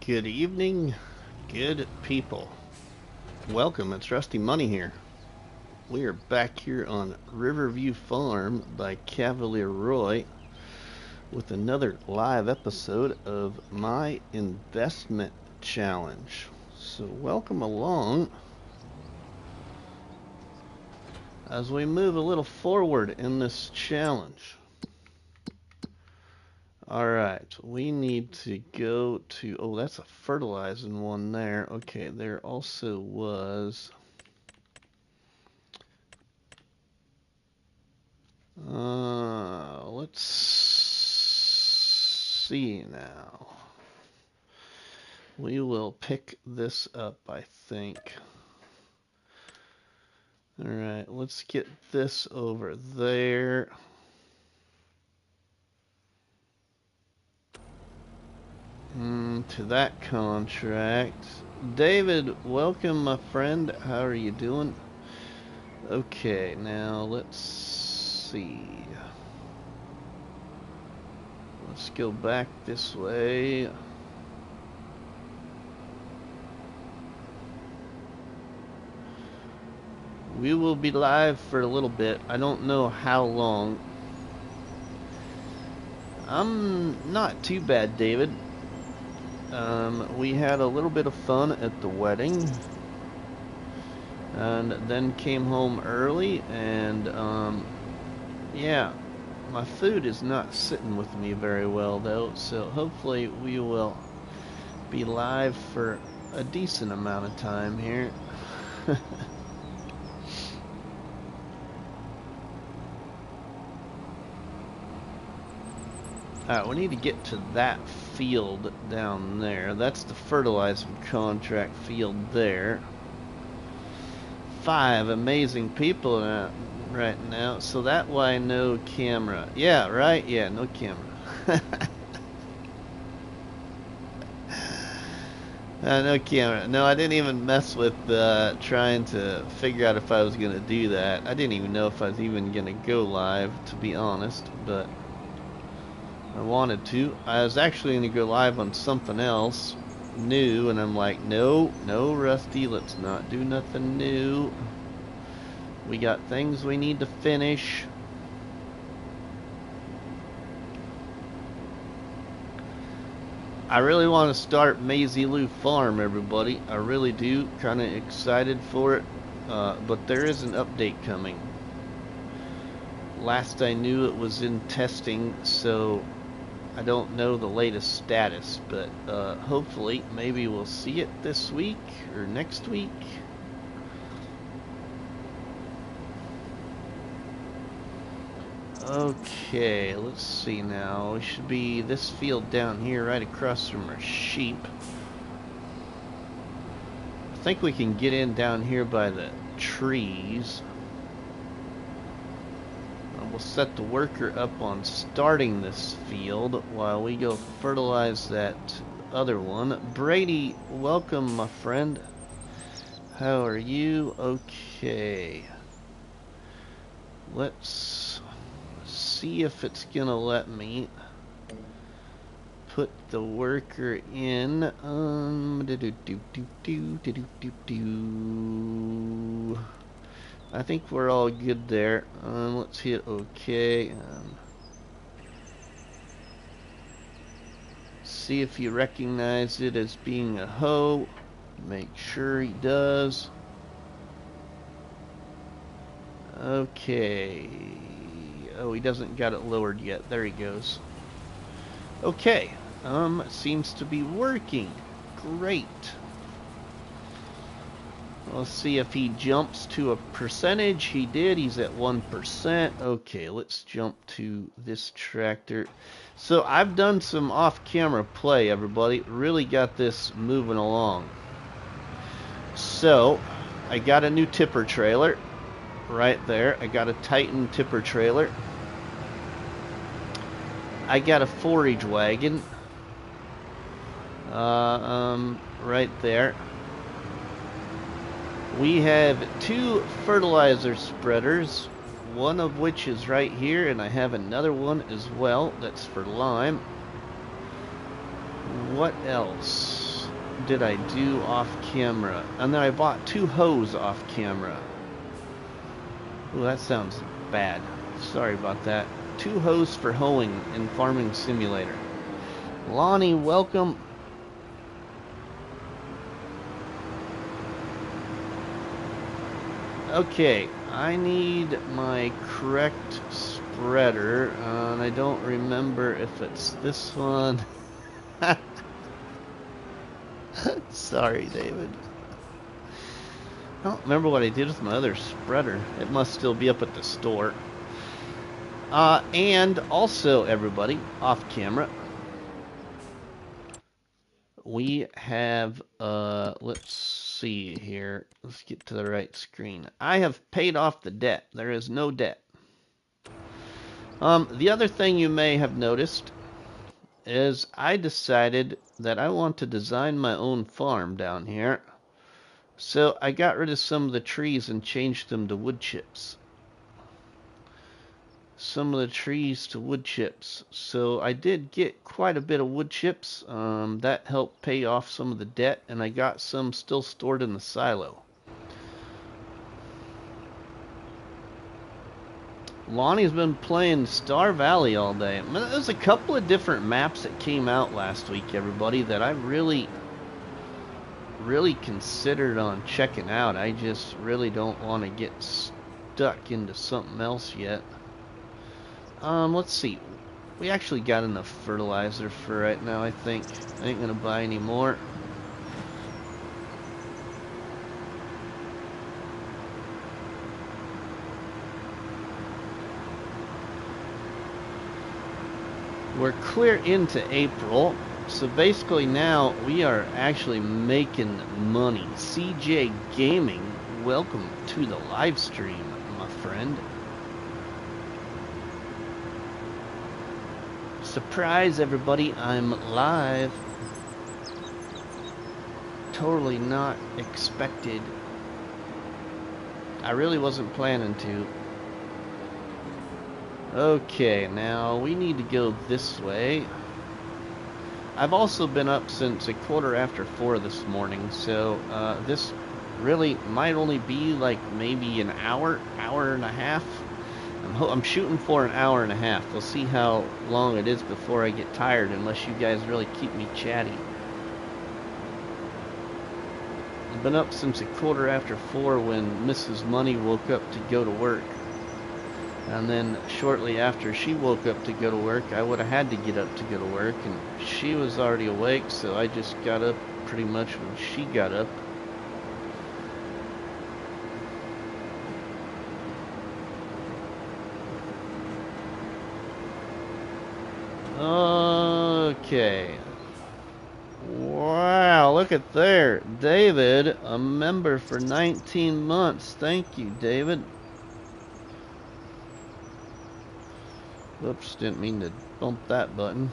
Good evening, good people. Welcome, it's RustyMoney here. We are back here on Riverview Farm by Cavalier Roy with another live episode of my investment challenge. So welcome along as we move a little forward in this challenge. Alright, we need to go to, oh, that's a fertilizing one there. Okay, there also was, let's see now. We will pick this up, I think. Alright, let's get this over there. To that contract. David, welcome, my friend. How are you doing? Okay, now let's see. Let's go back this way. We will be live for a little bit. I don't know how long. I'm not too bad, David. We had a little bit of fun at the wedding, and then came home early, and yeah, my food is not sitting with me very well though, so hopefully we will be live for a decent amount of time here. Alright, we need to get to that field down there. That's the fertilizer contract field there. 5 amazing people right now. So that why no camera. Yeah, right? Yeah, no camera. No camera. No, I didn't even mess with trying to figure out if I was going to do that. I didn't even know if I was even going to go live, to be honest, but I wanted to. I was actually going to go live on something else new, and I'm like, no, Rusty, let's not do nothing new. We got things we need to finish. I really want to start Mazie Farm, everybody. I really do. Kind of excited for it, but there is an update coming. Last I knew, it was in testing, so I don't know the latest status, but hopefully maybe we'll see it this week or next week. Okay, let's see now. We should be this field down here right across from our sheep. I think we can get in down here by the trees. We'll set the worker up on starting this field while we go fertilize that other one. Brady, welcome, my friend. How are you? Okay. Let's see if it's gonna let me put the worker in. I think we're all good there. Let's hit OK. See if you recognize it as being a hoe. Make sure he does. Okay. Oh, he doesn't got it lowered yet. There he goes. Okay. Seems to be working. Great. Let's see if he jumps to a percentage. He did. He's at 1%. Okay, let's jump to this tractor. So I've done some off-camera play, everybody. Really got this moving along. So I got a new tipper trailer right there. I got a Titan tipper trailer. I got a forage wagon right there. We have 2 fertilizer spreaders, one of which is right here, and I have another one as well that's for lime. What else? did I do off camera? And then I bought 2 hoes off camera. Ooh, that sounds bad. Sorry about that. 2 hoes for hoeing in Farming Simulator. Lonnie, welcome. Okay, I need my correct spreader, and I don't remember if it's this one. Sorry, David. I don't remember what I did with my other spreader. It must still be up at the store. And also, everybody, off camera, we have, let's see here. Let's get to the right screen. I have paid off the debt. There is no debt. The other thing you may have noticed is I decided that I want to design my own farm down here. So I got rid of some of the trees and changed them to wood chips. Some of the trees to wood chips. So I did get quite a bit of wood chips. That helped pay off some of the debt, and I got some still stored in the silo. Lonnie's been playing Star Valley all day. There's a couple of different maps that came out last week, everybody, that I really considered on checking out. I just really don't want to get stuck into something else yet. Let's see. We actually got enough fertilizer for right now, I think. I ain't gonna buy any more. We're clear into April, so basically now we are actually making money. CJ Gaming, welcome to the live stream, my friend. Surprise, everybody, I'm live. Totally not expected. I really wasn't planning to. Okay, now we need to go this way. I've also been up since 4:15 this morning, so this really might only be like maybe an hour and a half. I'm shooting for an hour and a half. We'll see how long it is before I get tired, unless you guys really keep me chatty. I've been up since 4:15 when Mrs. Money woke up to go to work. And then shortly after she woke up to go to work, I would have had to get up to go to work, and she was already awake, so I just got up pretty much when she got up. Okay. Wow, look at there. David, a member for 19 months. Thank you, David. Whoops, didn't mean to bump that button.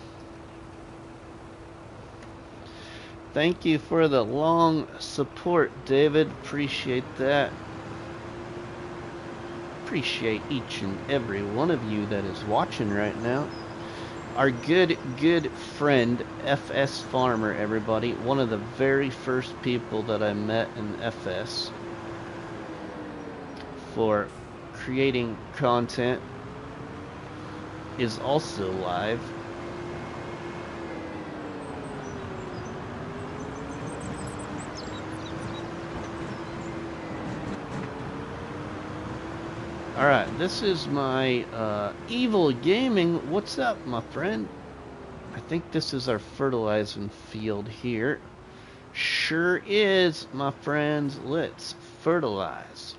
Thank you for the long support, David. Appreciate that. Appreciate each and every one of you that is watching right now. Our good friend, FS Farmer, everybody. One of the very first people that I met in FS for creating content, is also live. Alright, this is my Evil Gaming. What's up, my friend? I think this is our fertilizing field here. Sure is, my friends. Let's fertilize.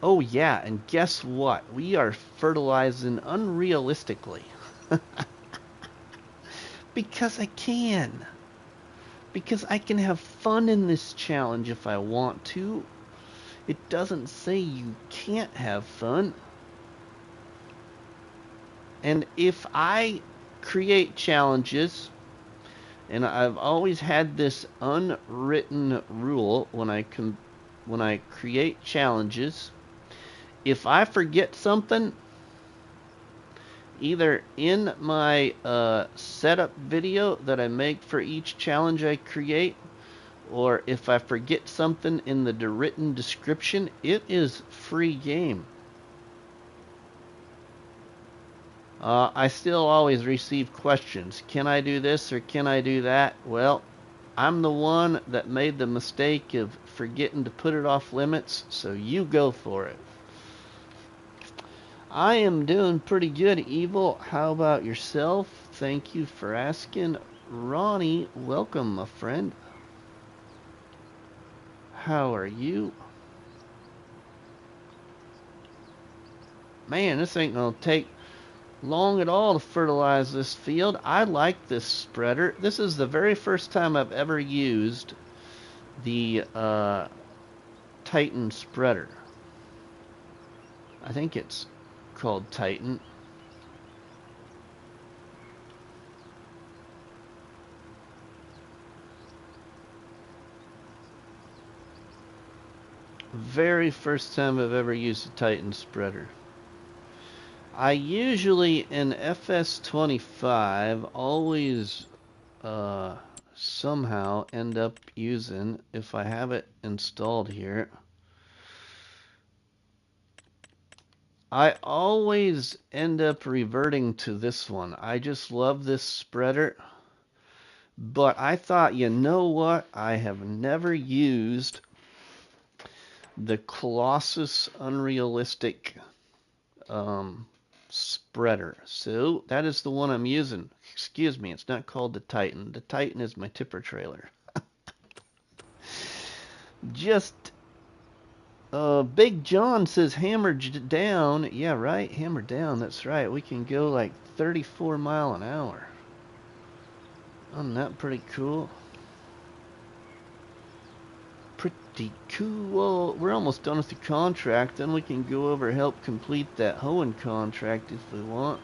Oh yeah, and guess what? We are fertilizing unrealistically. Because I can. Because I can have fun in this challenge if I want to. It doesn't say you can't have fun. And if I create challenges, and I've always had this unwritten rule when I create challenges, if I forget something, either in my setup video that I make for each challenge I create, or if I forget something in the written description, it is free game. I still always receive questions. Can I do this or can I do that? Well, I'm the one that made the mistake of forgetting to put it off limits, so you go for it. I am doing pretty good, Evil. How about yourself? Thank you for asking. Ronnie, welcome, my friend. How are you? Man, this ain't gonna take long at all to fertilize this field. I like this spreader. This is the very first time I've ever used the Titan spreader. I think it's called Titan. Very first time I've ever used a Titan spreader. I usually in FS25 always somehow end up using, if I have it installed here, I always end up reverting to this one. I just love this spreader. But I thought, you know what? I have never used the Colossus Unrealistic spreader. So that is the one I'm using. Excuse me, it's not called the Titan. The Titan is my tipper trailer. Just Big John says hammered down. Yeah, right, hammered down. That's right. We can go like 34 mile an hour. Isn't that pretty cool? Pretty cool. We're almost done with the contract. Then we can go over and help complete that hoeing contract if we want.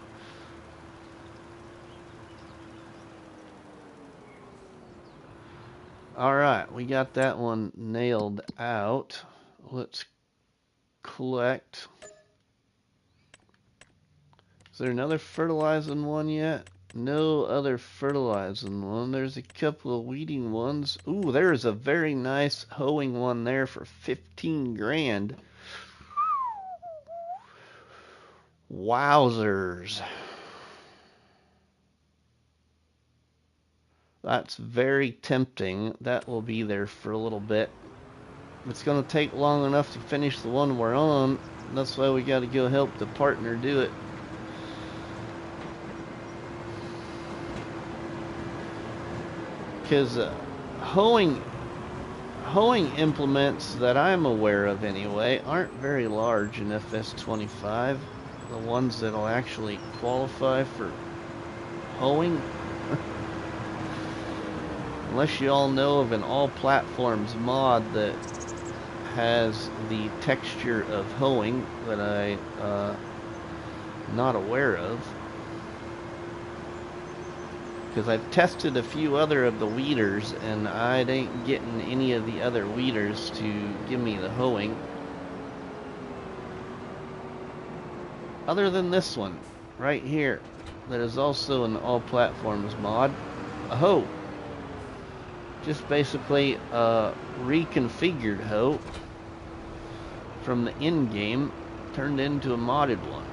Alright, we got that one nailed out. Let's collect. Is there another fertilizing one yet? No other fertilizing one. There's a couple of weeding ones. Ooh, there's a very nice hoeing one there for 15 grand. Wowzers. That's very tempting. That will be there for a little bit. It's going to take long enough to finish the one we're on. That's why we got to go help the partner do it. Because hoeing implements that I'm aware of anyway aren't very large in FS25. The ones that'll actually qualify for hoeing. Unless you all know of an all platforms mod that has the texture of hoeing that I'm not aware of. Because I've tested a few other of the weeders and I ain't getting any of the other weeders to give me the hoeing. Other than this one right here that is also an all platforms mod. A hoe. Just basically a reconfigured hoe from the in-game turned into a modded one.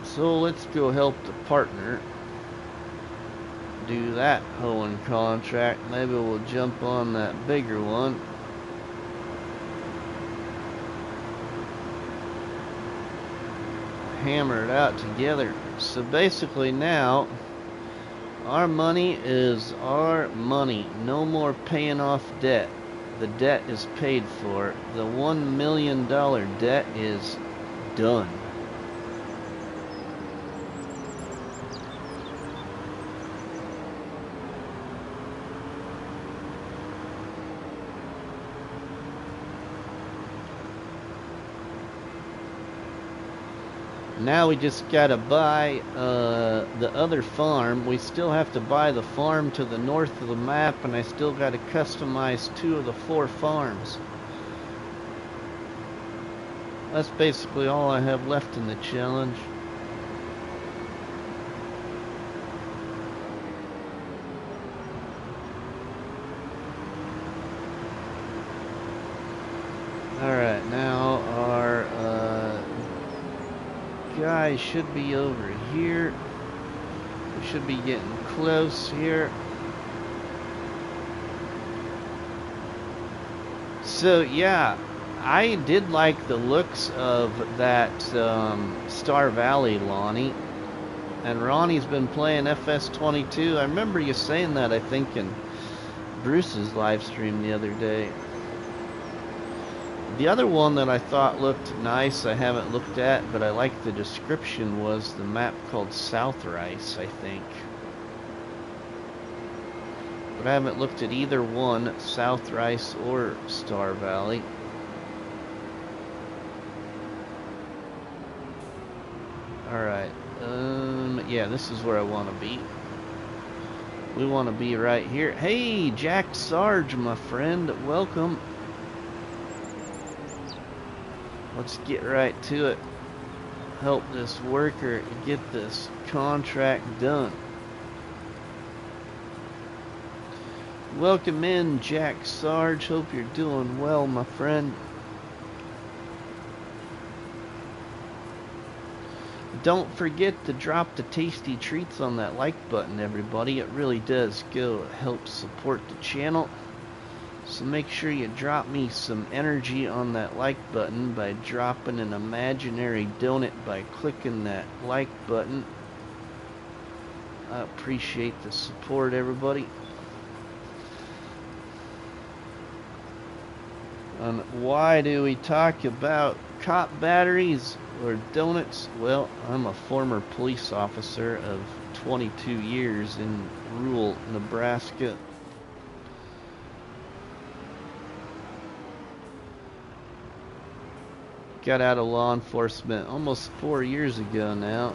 So let's go help the partner do that hoeing contract. Maybe we'll jump on that bigger one. Hammer it out together. So basically now our money is our money. No more paying off debt. The debt is paid for. The $1 million debt is done. Now we just gotta buy the other farm. We still have to buy the farm to the north of the map, and I still gotta customize 2 of the 4 farms. That's basically all I have left in the challenge. guy should be over here. We should be getting close here. So yeah, I did like the looks of that Star Valley, Lonnie. And Ronnie's been playing FS25. I remember you saying that, I think, in Bruce's live stream the other day. The other one that I thought looked nice, I haven't looked at, but I liked the description, was the map called South Rice, I think. But I haven't looked at either one, South Rice or Star Valley. Alright, yeah, this is where I want to be. We want to be right here. Hey, Jack Sarge, my friend, welcome. Let's get right to it. Help this worker get this contract done. Welcome in, Jack Sarge. Hope you're doing well, my friend. Don't forget to drop the tasty treats on that like button, everybody. It really does go help support the channel. So make sure you drop me some energy on that like button by dropping an imaginary donut by clicking that like button. I appreciate the support, everybody. And why do we talk about cop batteries or donuts? Well, I'm a former police officer of 22 years in rural Nebraska. Got out of law enforcement almost 4 years ago now.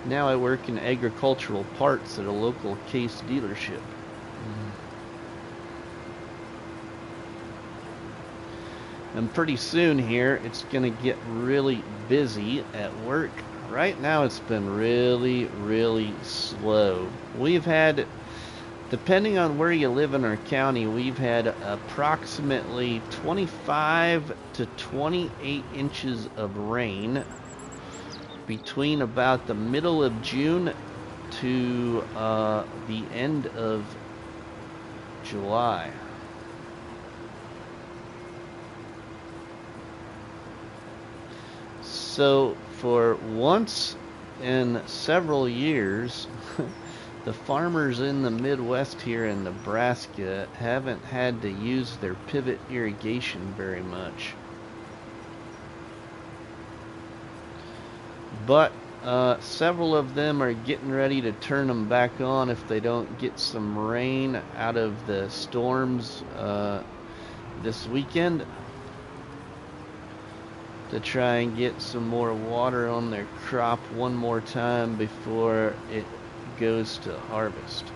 Now I work in agricultural parts at a local Case dealership. And pretty soon here, it's going to get really busy at work. Right now, it's been really, really slow. We've had, depending on where you live in our county, we've had approximately 25 to 28 inches of rain between about the middle of June to the end of July. So for once in several years, the farmers in the Midwest here in Nebraska haven't had to use their pivot irrigation very much. But several of them are getting ready to turn them back on if they don't get some rain out of the storms this weekend, to try and get some more water on their crop one more time before it goes to harvest.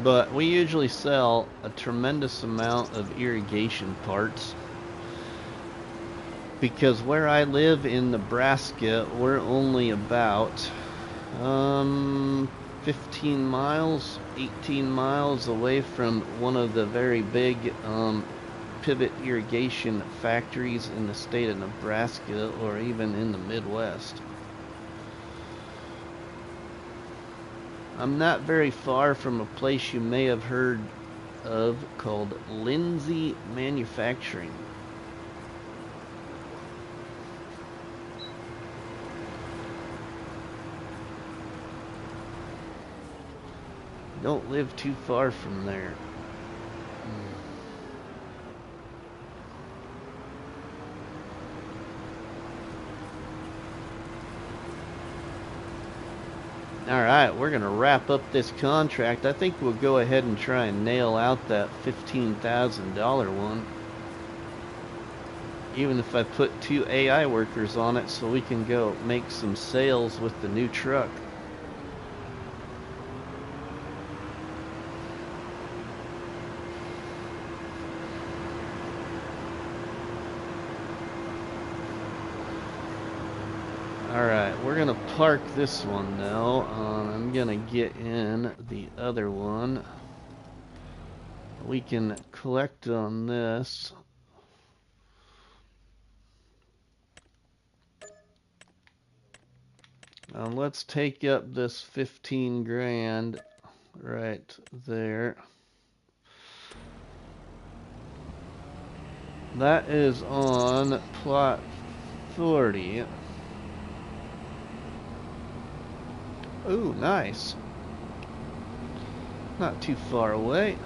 But we usually sell a tremendous amount of irrigation parts, because where I live in Nebraska, we're only about 15 miles, 18 miles away from one of the very big pivot irrigation factories in the state of Nebraska, or even in the Midwest. I'm not very far from a place you may have heard of called Lindsay Manufacturing. Don't live too far from there. Alright, we're going to wrap up this contract. I think we'll go ahead and try and nail out that $15,000 one. Even if I put 2 AI workers on it so we can go make some sales with the new truck. we're gonna park this one now. I'm gonna get in the other one. We can collect on this. Let's take up this 15 grand right there. That is on plot 40. Ooh, nice. Not too far away.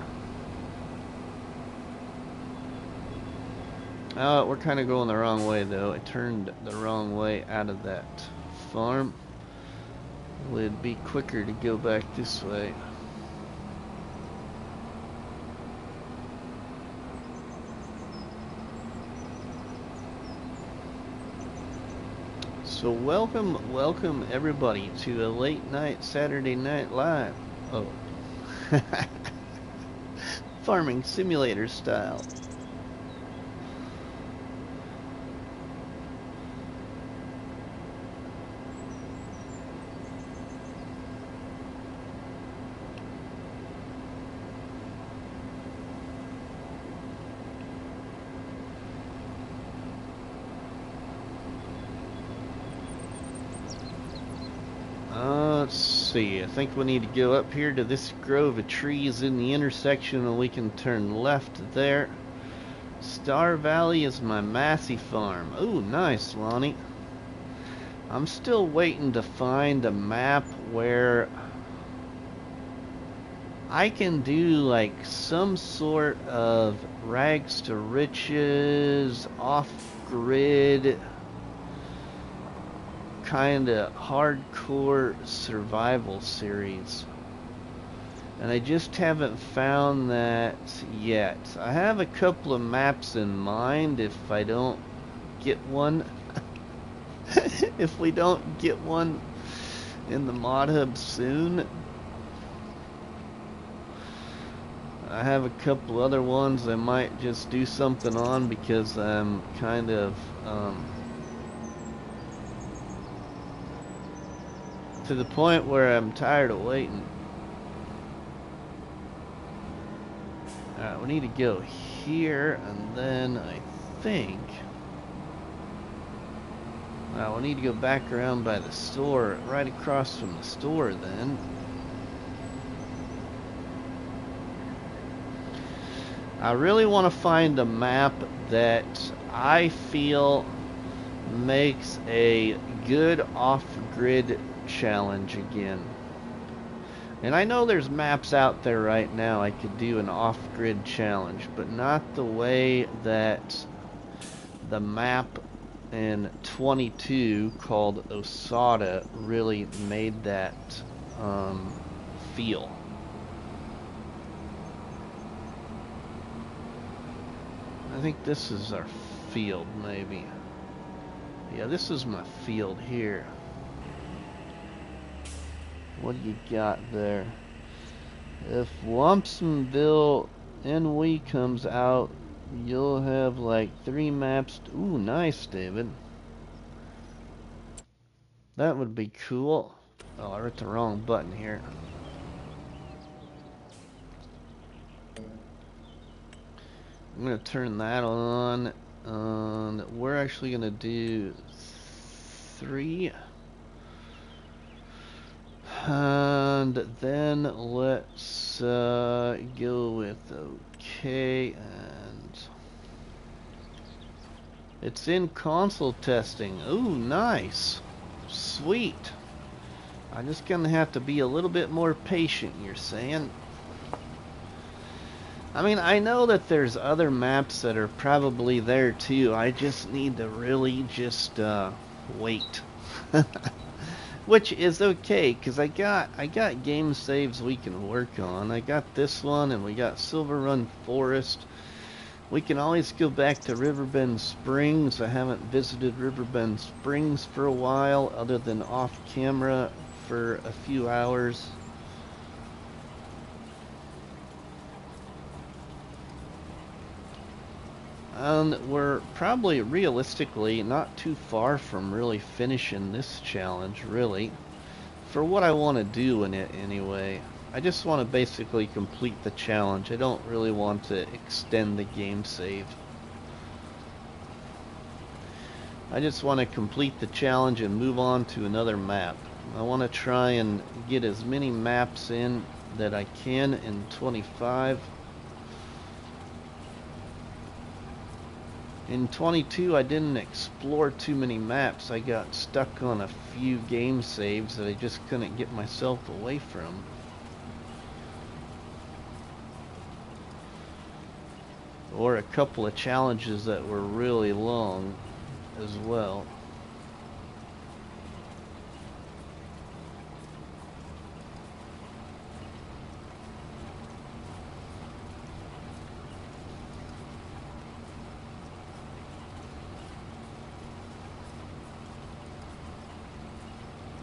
We're kind of going the wrong way though. I turned the wrong way out of that farm. It would be quicker to go back this way. So welcome everybody to a late night Saturday Night Live. Oh. Farming simulator style. Let's see, I think we need to go up here to this grove of trees in the intersection and we can turn left there. Star Valley is my Massey farm. Ooh, nice, Lonnie. I'm still waiting to find a map where I can do like some sort of rags to riches, off-grid, kind of hardcore survival series, and I just haven't found that yet. I have a couple of maps in mind if I don't get one. If we don't get one in the mod hub soon, I have a couple other ones I might just do something on because I'm kind of to the point where I'm tired of waiting. Alright, we need to go here, and then I think we need to go back around by the store, right across from the store then. I really want to find a map that I feel makes a good off-grid challenge again. And I know there's maps out there right now I could do an off-grid challenge, but not the way that the map in 22 called Osada really made that feel. I think this is our field, maybe. Yeah, this is my field here. What do you got there? If Wampsonville NW comes out, you'll have like 3 maps. Ooh, nice, David. That would be cool. Oh, I hit the wrong button here. I'm going to turn that on. And we're actually going to do 3. And then let's go with OK, and it's in console testing. Ooh, nice. Sweet. I'm just gonna have to be a little bit more patient, you're saying? I mean, I know that there's other maps that are probably there too. I just need to really just wait. Which is okay, because I got game saves we can work on. I got this one, and we got Silver Run Forest. We can always go back to Riverbend Springs. I haven't visited Riverbend Springs for a while, other than off camera for a few hours. And we're probably realistically not too far from really finishing this challenge, really. For what I want to do in it anyway. I just want to basically complete the challenge. I don't really want to extend the game save. I just want to complete the challenge and move on to another map. I want to try and get as many maps in that I can in 25. In 22 I didn't explore too many maps. I got stuck on a few game saves that I just couldn't get myself away from. Or a couple of challenges that were really long as well.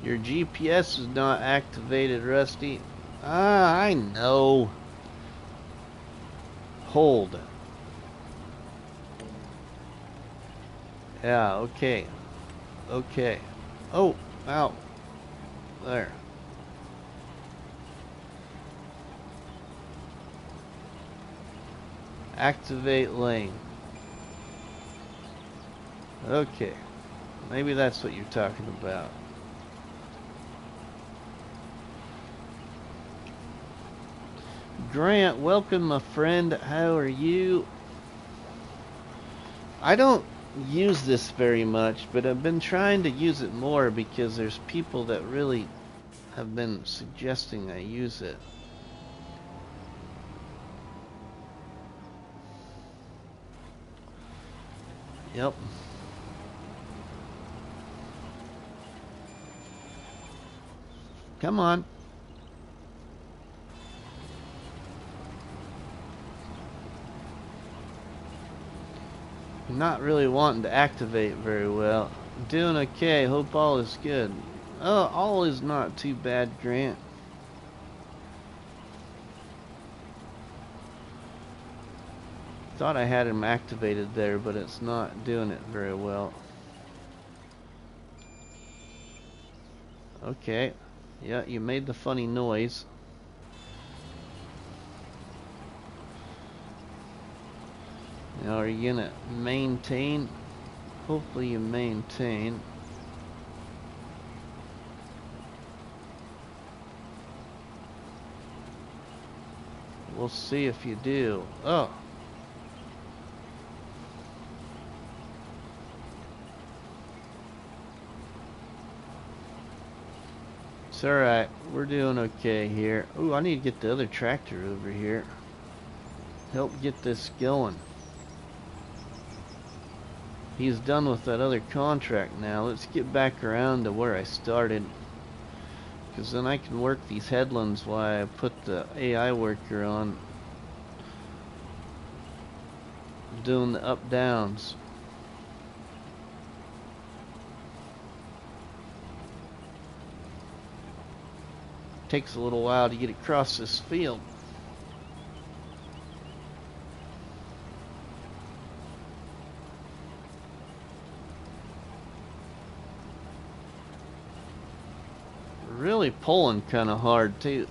Your GPS is not activated, Rusty. Ah, I know. Hold. Yeah, okay. Okay. Oh, ow. There. Activate lane. Okay. Maybe that's what you're talking about. Grant, welcome, my friend. How are you? I don't use this very much, but I've been trying to use it more because there's people that really have been suggesting I use it. Yep. Come on. I'm not really wanting to activate very well. I'm doing okay. Hope all is good. Oh, all is not too bad, Grant. Thought I had him activated there, but it's not doing it very well. Okay. Yeah, you made the funny noise. Now, are you gonna maintain? Hopefully you maintain. We'll see if you do. Oh. It's alright. We're doing okay here. Ooh, I need to get the other tractor over here. Help get this going. He's done with that other contract now. Let's get back around to where I started. Because then I can work these headlands while I put the AI worker on. Doing the up-downs. Takes a little while to get across this field. Really pulling kind of hard too.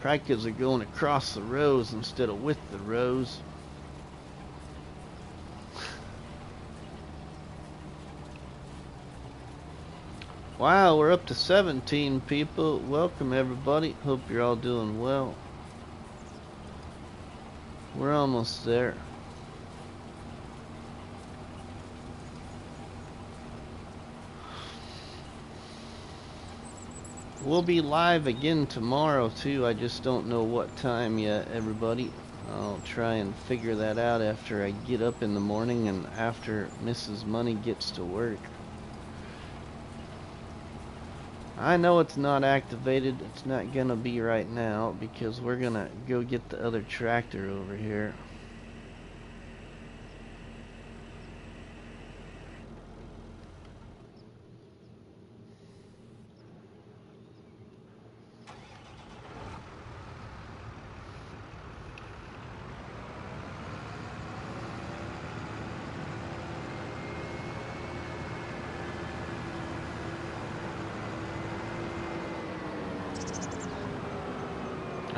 Probably because they're going across the rows instead of with the rows. Wow, we're up to 17 people. Welcome everybody. Hope you're all doing well. We're almost there. We'll be live again tomorrow too. I just don't know what time yet, everybody. I'll try and figure that out after I get up in the morning and after Mrs. Money gets to work. I know it's not activated. It's not gonna be right now because we're gonna go get the other tractor over here.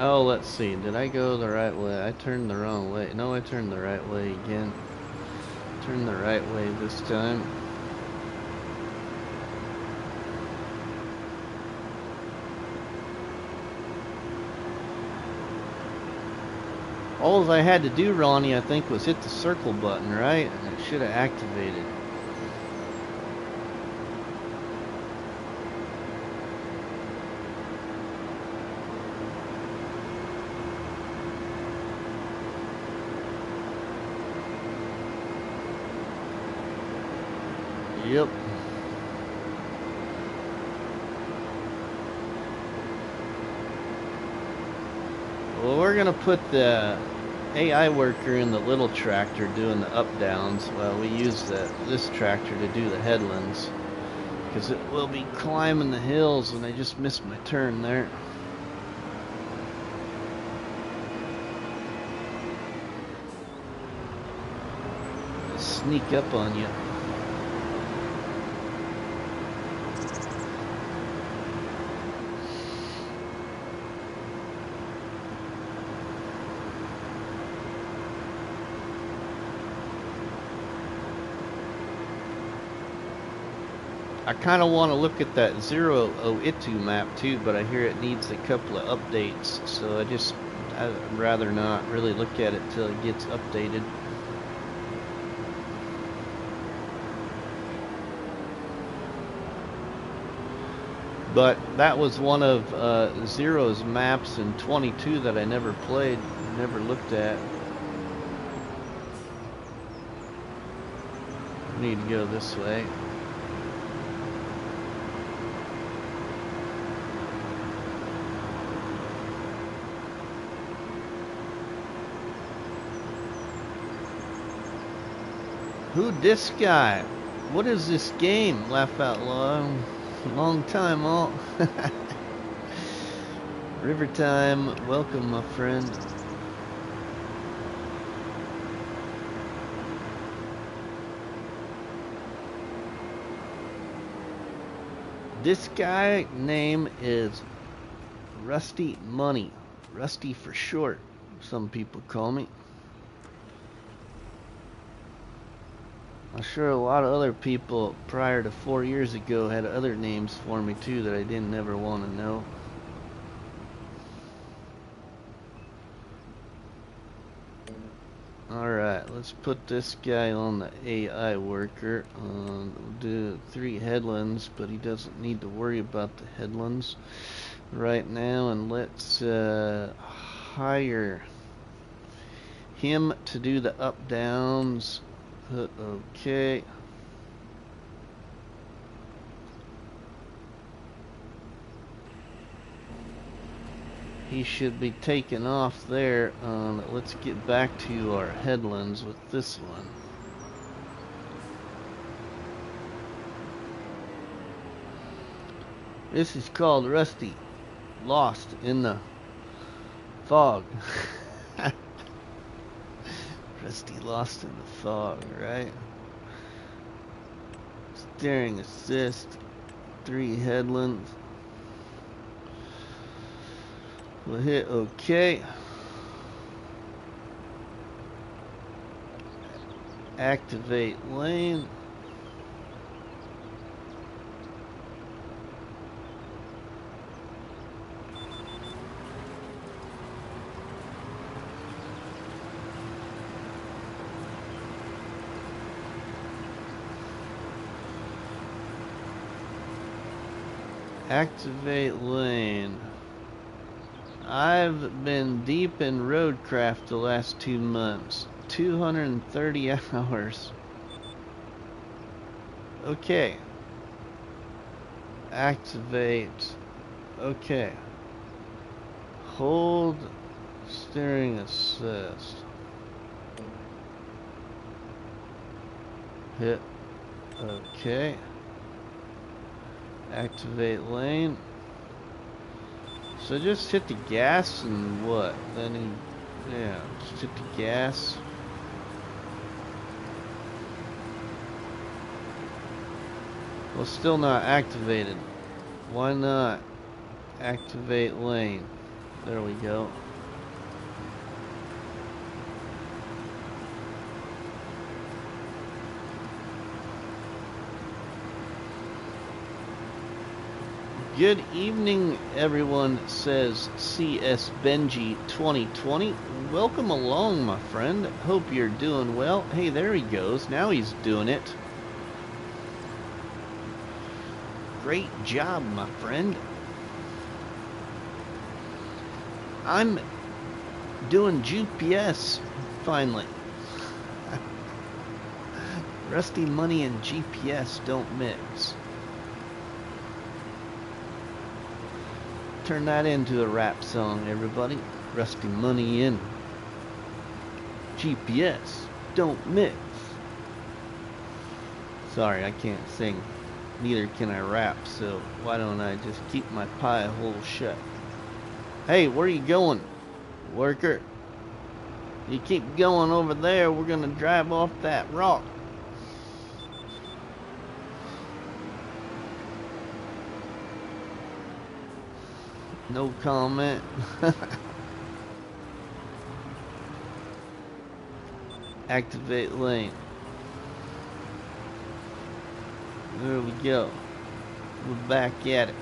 Oh, let's see. Did I go the right way? I turned the wrong way. No, I turned the right way again. Turn the right way this time. All I had to do, Ronnie, I think, was hit the circle button, right? And it should have activated. Yep. Well, we're gonna put the AI worker in the little tractor doing the up downs while we use this tractor to do the headlands, because it will be climbing the hills, and I just missed my turn there. Sneak up on you. I kind of want to look at that Zero Itu map too, but I hear it needs a couple of updates, so I'd rather not really look at it till it gets updated. But that was one of Zero's maps in 22 that I never played, never looked at. I need to go this way. Who this guy? What is this game? Laugh out loud. Long time all. River time. Welcome, my friend. This guy name is RustyMoney. Rusty for short, some people call me. I'm sure a lot of other people prior to 4 years ago had other names for me too that I didn't ever want to know. Alright, let's put this guy on the AI worker. We'll do 3 headlands, but he doesn't need to worry about the headlands right now. And let's hire him to do the up downs. Hit OK. He should be taken off there. Let's get back to our headlands with this one. This is called Rusty Lost in the Fog. Rusty lost in the fog, right? Steering assist, 3 headlands. We'll hit OK. Activate lane. Activate lane. I've been deep in roadcraft the last 2 months. 230 hours. Okay. Activate. Okay. Hold steering assist. Hit OK. Activate lane. So just hit the gas and what? Then yeah, just hit the gas. Well, still not activated. Why not activate lane? There we go. Good evening, everyone, says CS Benji 2020. Welcome along, my friend. Hope you're doing well. Hey, there he goes. Now he's doing it. Great job, my friend. I'm doing GPS, finally. RustyMoney and GPS don't mix. Turn that into a rap song, everybody. RustyMoney and GPS don't mix. Sorry, I can't sing. Neither can I rap, so why don't I just keep my pie hole shut? Hey, where are you going, worker? You keep going over there, we're gonna drive off that rock. No comment. Activate lane. There we go. We're back at it.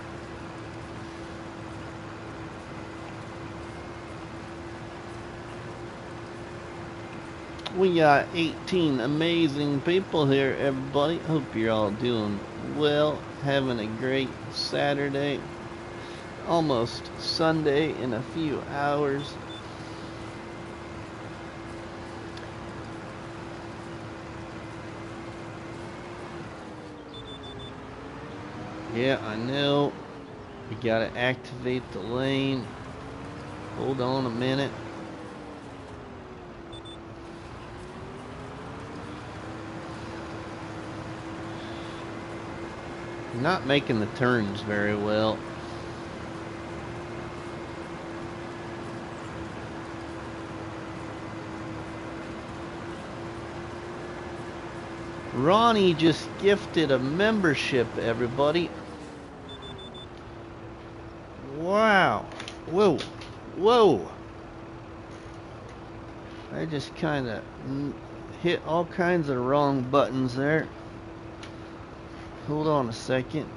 We got 18 amazing people here, everybody. Hope you're all doing well. Having a great Saturday. Almost Sunday in a few hours. Yeah, I know. We gotta activate the lane. Hold on a minute. Not making the turns very well. Ronnie just gifted a membership, everybody. Wow. Whoa. Whoa. I just kind of hit all kinds of wrong buttons there. Hold on a second.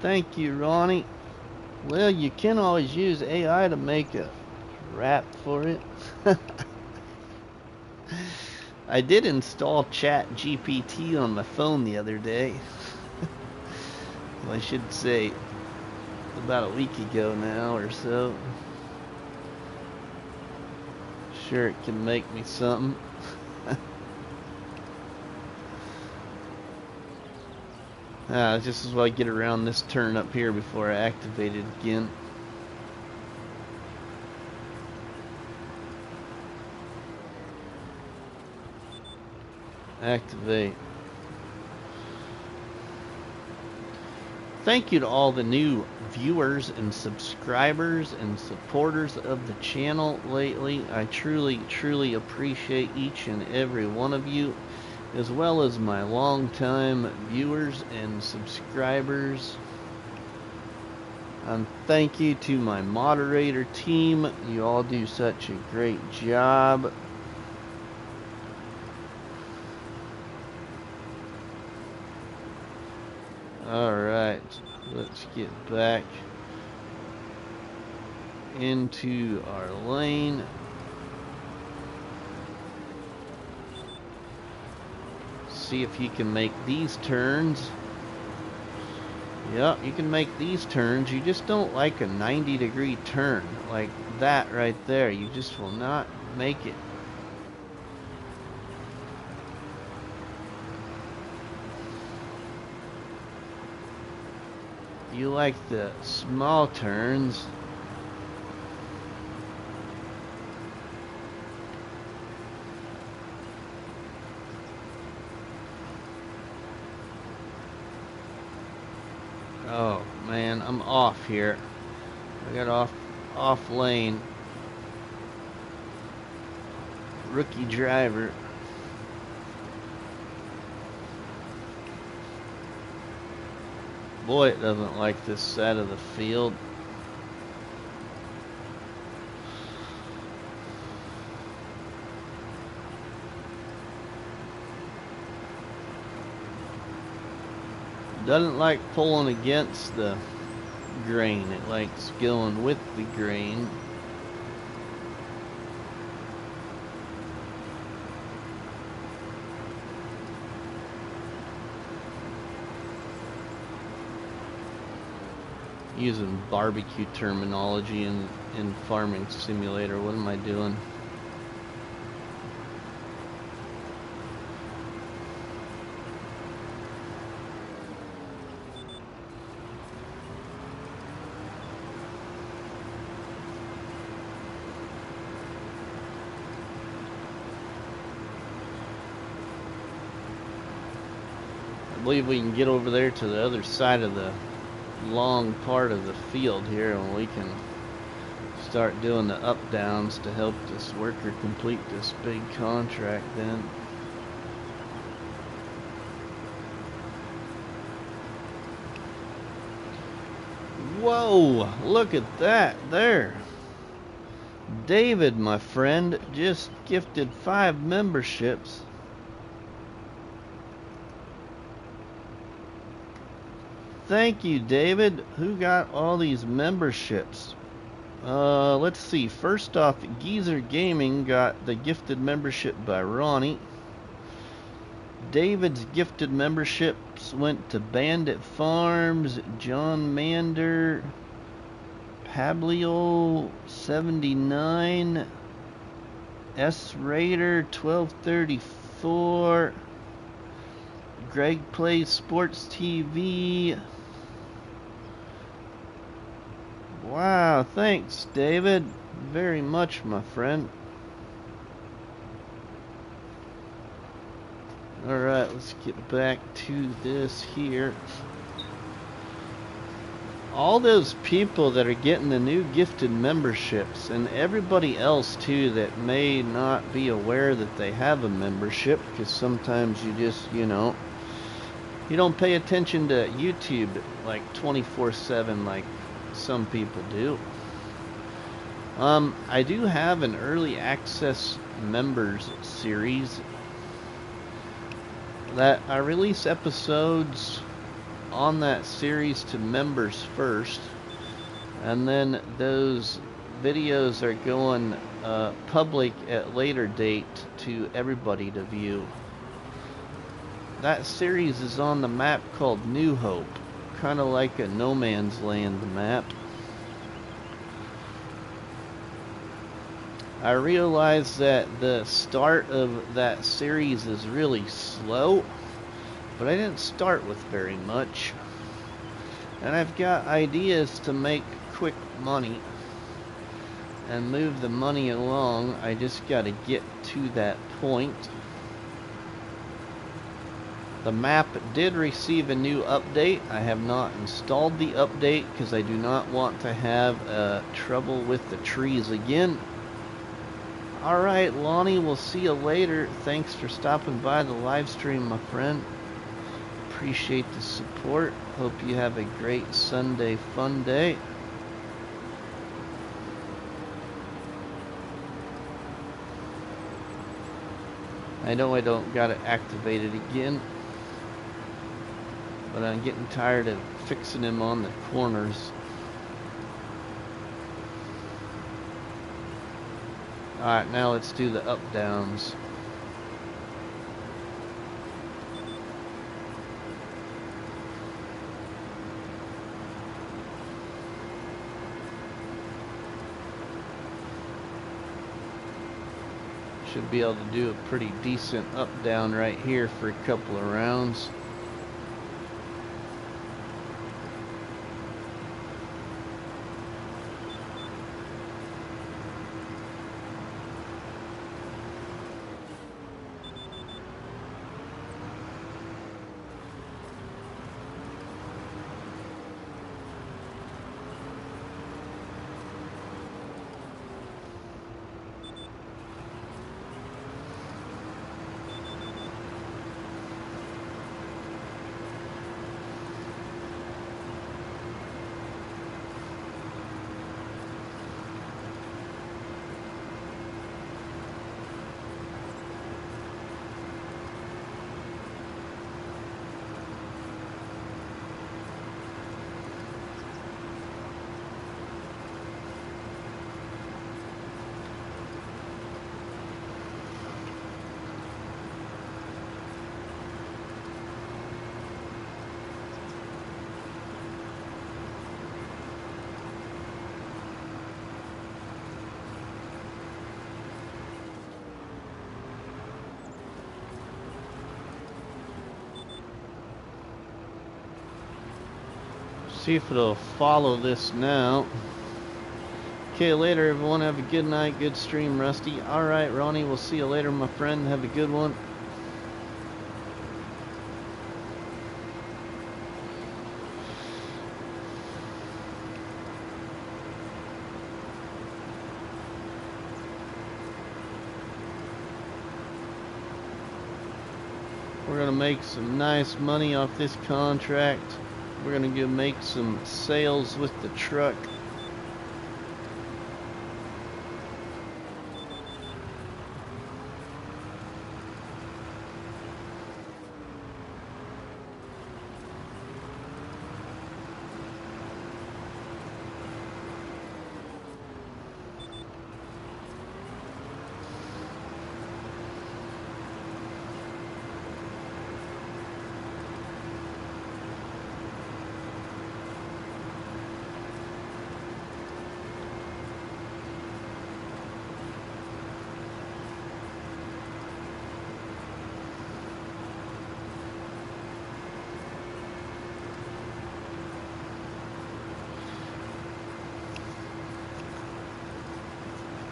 Thank you, Ronnie. Well, you can always use AI to make a rap for it. I did install Chat GPT on my phone the other day. Well, I should say about a week ago now or so. Sure, it can make me something. Just as well I get around this turn up here before I activate it again. Activate. Thank you to all the new viewers and subscribers and supporters of the channel lately. I truly appreciate each and every one of you, as well as my longtime viewers and subscribers. And thank you to my moderator team. You all do such a great job. Alright, let's get back into our lane. See if you can make these turns. Yep, you can make these turns. You just don't like a 90-degree turn like that right there. You just will not make it. You like the small turns. Oh man, I'm off here. I got off lane. Rookie driver. Boy, it doesn't like this side of the field. Doesn't like pulling against the grain. It likes going with the grain. Using barbecue terminology in Farming Simulator. What am I doing? I believe we can get over there to the other side of the long part of the field here, and we can start doing the up downs to help this worker complete this big contract then. Whoa, look at that there. David, my friend, just gifted 5 memberships. Thank you, David. Who got all these memberships? Let's see. First off, Geezer Gaming got the gifted membership by Ronnie. David's gifted memberships went to Bandit Farms, John Mander, Pablio 79, S Raider 1234, Greg Plays Sports TV. Wow, thanks, David, very much, my friend. Alright, let's get back to this here. All those people that are getting the new gifted memberships, and everybody else too that may not be aware that they have a membership, because sometimes you just, you know, you don't pay attention to YouTube like 24/7 like some people do. I do have an early access members series that I release episodes on that series to members first, and then those videos are going public at later date to everybody to view. That series is on the map called New Hope, kind of like a No Man's Land map. I realize that the start of that series is really slow, but I didn't start with very much, and I've got ideas to make quick money and move the money along. I just got to get to that point. The map did receive a new update. I have not installed the update because I do not want to have trouble with the trees again. Alright, Lonnie, we'll see you later. Thanks for stopping by the live stream, my friend. Appreciate the support. Hope you have a great Sunday fun day. I know I don't got it activated again, but I'm getting tired of fixing him on the corners. Alright, now let's do the up downs. Should be able to do a pretty decent up down right here for a couple of rounds. See if it'll follow this now. Okay, later everyone. Have a good night. Good stream, Rusty. Alright, Ronnie, we'll see you later, my friend. Have a good one. We're gonna make some nice money off this contract. We're gonna go make some sales with the truck.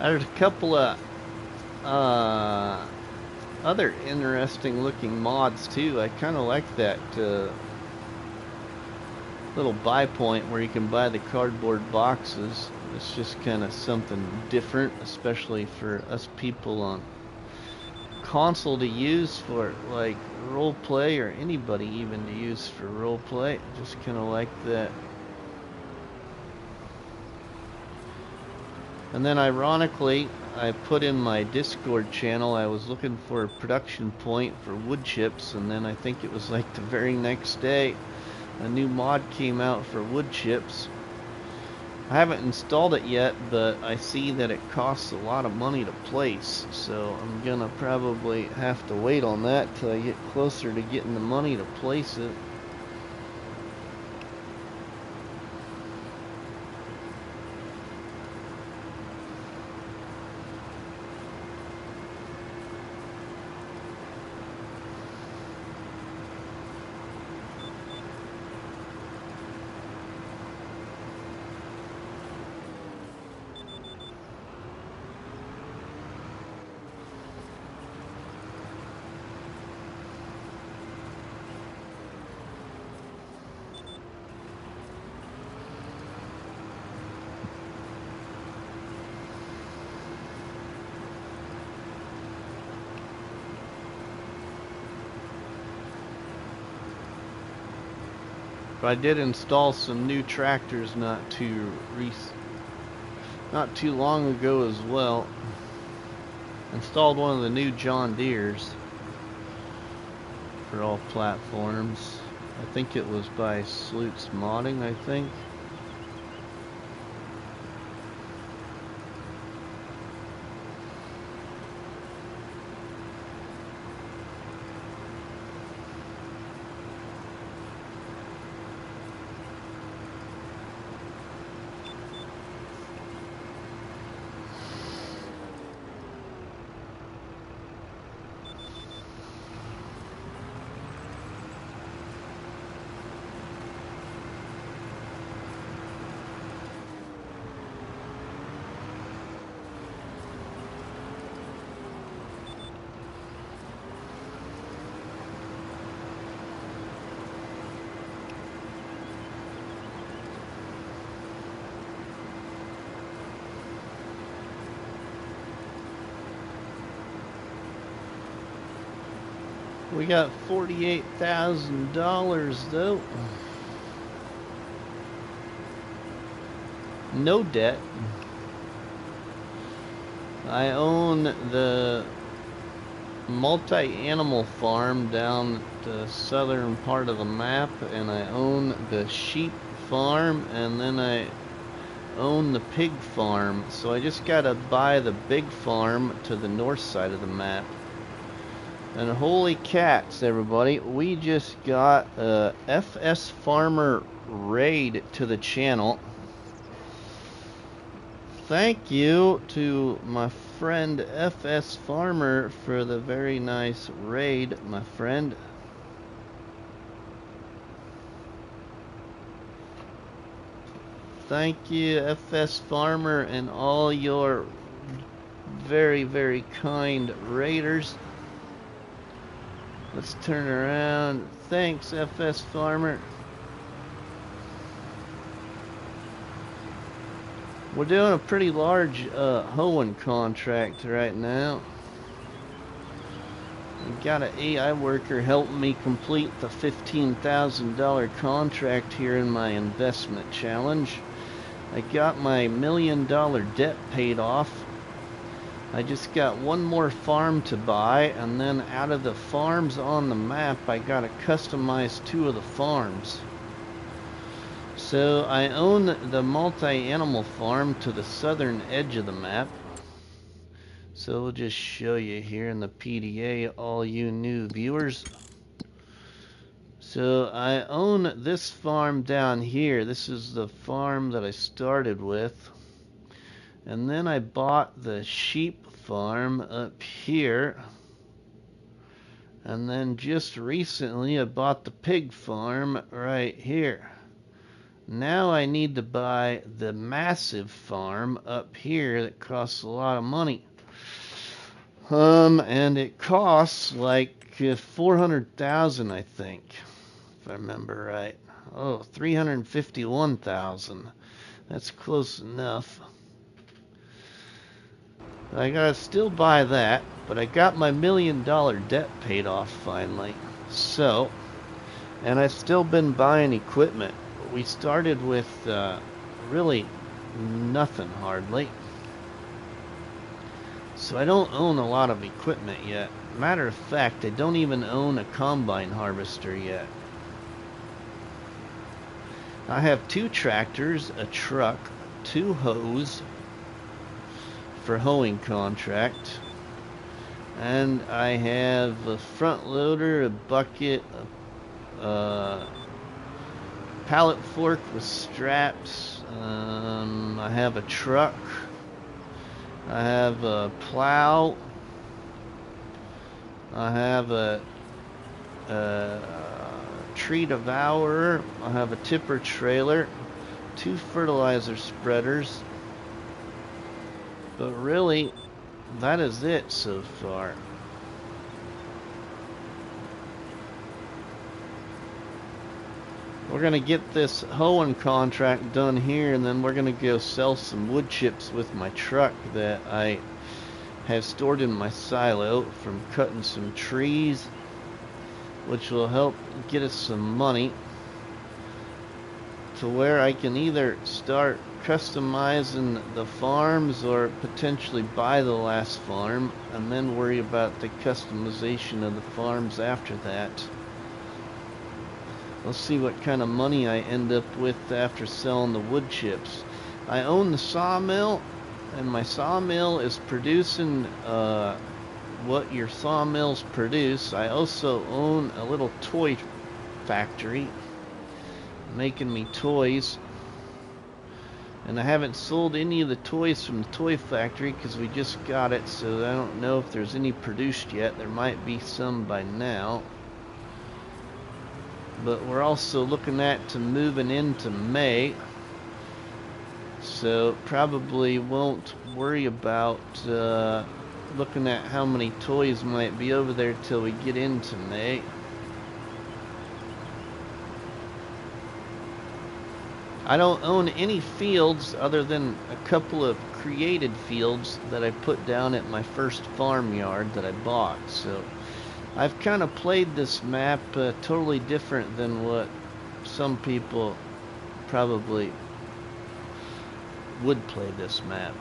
There's a couple of other interesting looking mods too. I kind of like that little buy point where you can buy the cardboard boxes. It's just kind of something different, especially for us people on console to use for like role play, or anybody even to use for role play. Just kind of like that. And then ironically, I put in my Discord channel, I was looking for a production point for wood chips, and then I think it was like the very next day, a new mod came out for wood chips. I haven't installed it yet, but I see that it costs a lot of money to place, so I'm gonna probably have to wait on that till I get closer to getting the money to place it. I did install some new tractors not too long ago as well. Installed one of the new John Deeres for all platforms. I think it was by Slurry Modding, I think. We got $48,000 though. No debt. I own the multi-animal farm down the southern part of the map, and I own the sheep farm, and then I own the pig farm. So I just gotta buy the big farm to the north side of the map. And holy cats, everybody, we just got a FS Farmer raid to the channel. Thank you to my friend FS Farmer for the very nice raid, my friend. Thank you, FS Farmer, and all your very, very kind raiders. Let's turn around. Thanks, FS Farmer. We're doing a pretty large hoeing contract right now. We got an AI worker helping me complete the $15,000 contract here in my investment challenge. I got my $1 million debt paid off. I just got one more farm to buy, and then out of the farms on the map, I got to customize 2 of the farms. So I own the multi-animal farm to the southern edge of the map. So we'll just show you here in the PDA, all you new viewers. So I own this farm down here. This is the farm that I started with. And then I bought the sheep farm up here. And then just recently I bought the pig farm right here. Now I need to buy the massive farm up here that costs a lot of money. And it costs like 400,000, I think, if I remember right. Oh, 351,000. That's close enough. I gotta still buy that, but I got my $1 million debt paid off finally. So, and I've still been buying equipment. We started with really nothing hardly. So I don't own a lot of equipment yet. Matter of fact, I don't even own a combine harvester yet. I have 2 tractors, a truck, 2 hoes for hoeing contract, and I have a front loader, a bucket, a pallet fork with straps. I have a truck. I have a plow. I have a tree devourer. I have a tipper trailer, 2 fertilizer spreaders. But really, that is it so far. We're going to get this hoeing contract done here, and then we're going to go sell some wood chips with my truck that I have stored in my silo from cutting some trees, which will help get us some money to where I can either start customizing the farms or potentially buy the last farm and then worry about the customization of the farms after that. Let's see what kind of money I end up with after selling the wood chips. I own the sawmill, and my sawmill is producing what your sawmills produce. I also own a little toy factory making me toys, and I haven't sold any of the toys from the toy factory because we just got it, so I don't know if there's any produced yet. There might be some by now. But we're also looking at to moving into May, so probably won't worry about looking at how many toys might be over there till we get into May. I don't own any fields other than a couple of created fields that I put down at my first farmyard that I bought. So I've kind of played this map totally different than what some people probably would play this map.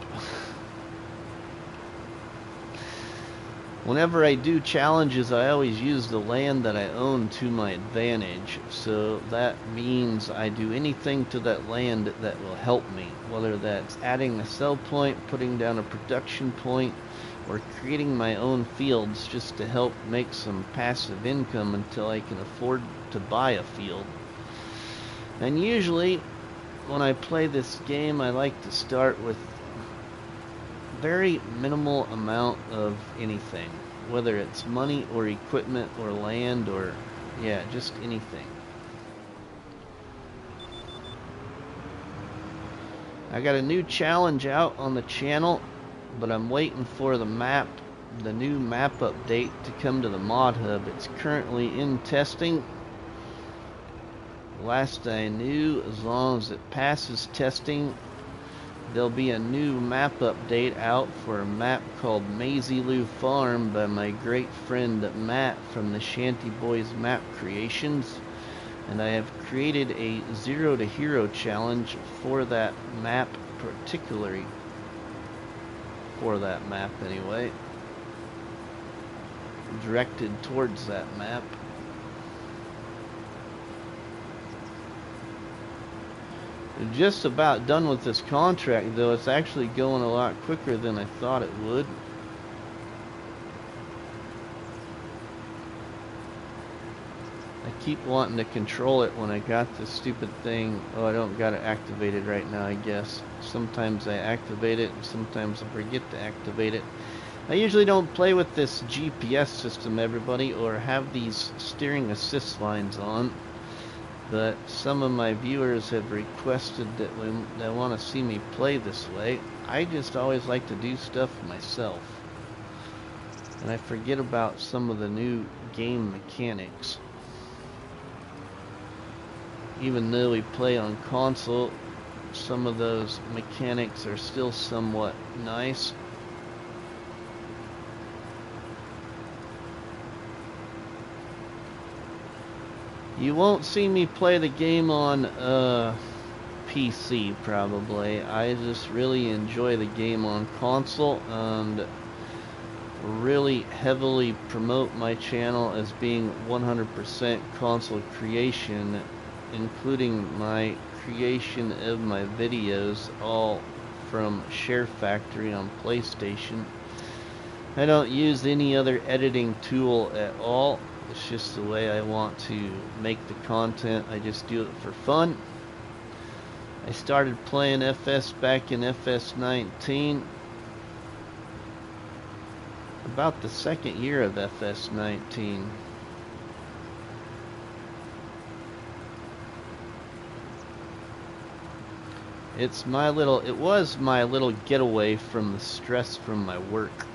Whenever I do challenges, I always use the land that I own to my advantage. So that means I do anything to that land that will help me, whether that's adding a sell point, putting down a production point, or creating my own fields just to help make some passive income until I can afford to buy a field. And usually when I play this game, I like to start with very minimal amount of anything, whether it's money or equipment or land or just anything. I got a new challenge out on the channel, but I'm waiting for the new map update to come to the mod hub. It's currently in testing. Last I knew, as long as it passes testing, there'll be a new map update out for a map called Riverview Farm by my great friend Matt from the Shanty Boys Map Creations. And I have created a 0 to Hero challenge for that map, particularly for that map anyway, directed towards that map. Just about done with this contract, though. It's actually going a lot quicker than I thought it would. I keep wanting to control it when I got this stupid thing. Oh, I don't got it activated right now, I guess. Sometimes I activate it, and sometimes I forget to activate it. I usually don't play with this GPS system, everybody, or have these steering assist lines on. But some of my viewers have requested that they want to see me play this way. I just always like to do stuff myself. And I forget about some of the new game mechanics. Even though we play on console, some of those mechanics are still somewhat nice. You won't see me play the game on PC probably. I just really enjoy the game on console and really heavily promote my channel as being 100% console creation, including my creation of my videos all from Share Factory on PlayStation. I don't use any other editing tool at all. It's just the way I want to make the content. I just do it for fun. I started playing FS back in FS19. About the second year of FS19. It was my little getaway from the stress from my work.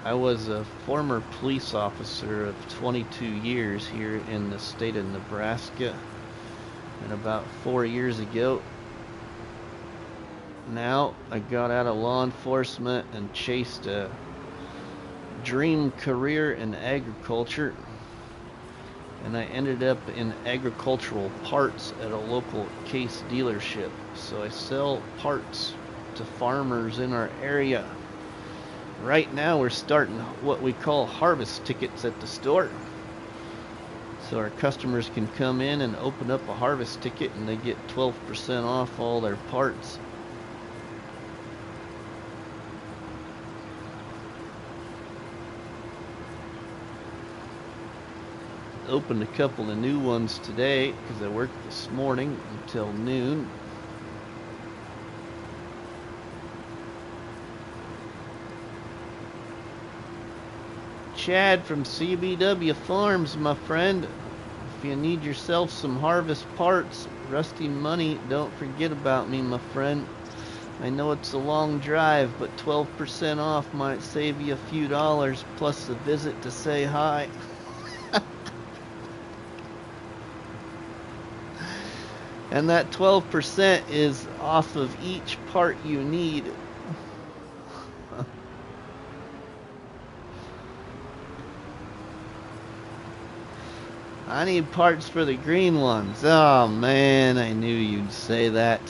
I was a former police officer of 22 years here in the state of Nebraska, and about 4 years ago now I got out of law enforcement and chased a dream career in agriculture, and I ended up in agricultural parts at a local Case dealership. So I sell parts to farmers in our area. Right now we're starting what we call harvest tickets at the store. So our customers can come in and open up a harvest ticket and they get 12% off all their parts. Opened a couple of new ones today because I worked this morning until noon. Chad from CBW Farms, my friend. If you need yourself some harvest parts, RustyMoney, don't forget about me, my friend. I know it's a long drive, but 12% off might save you a few dollars, plus a visit to say hi. And that 12% is off of each part you need. I need parts for the green ones. Oh man, I knew you'd say that.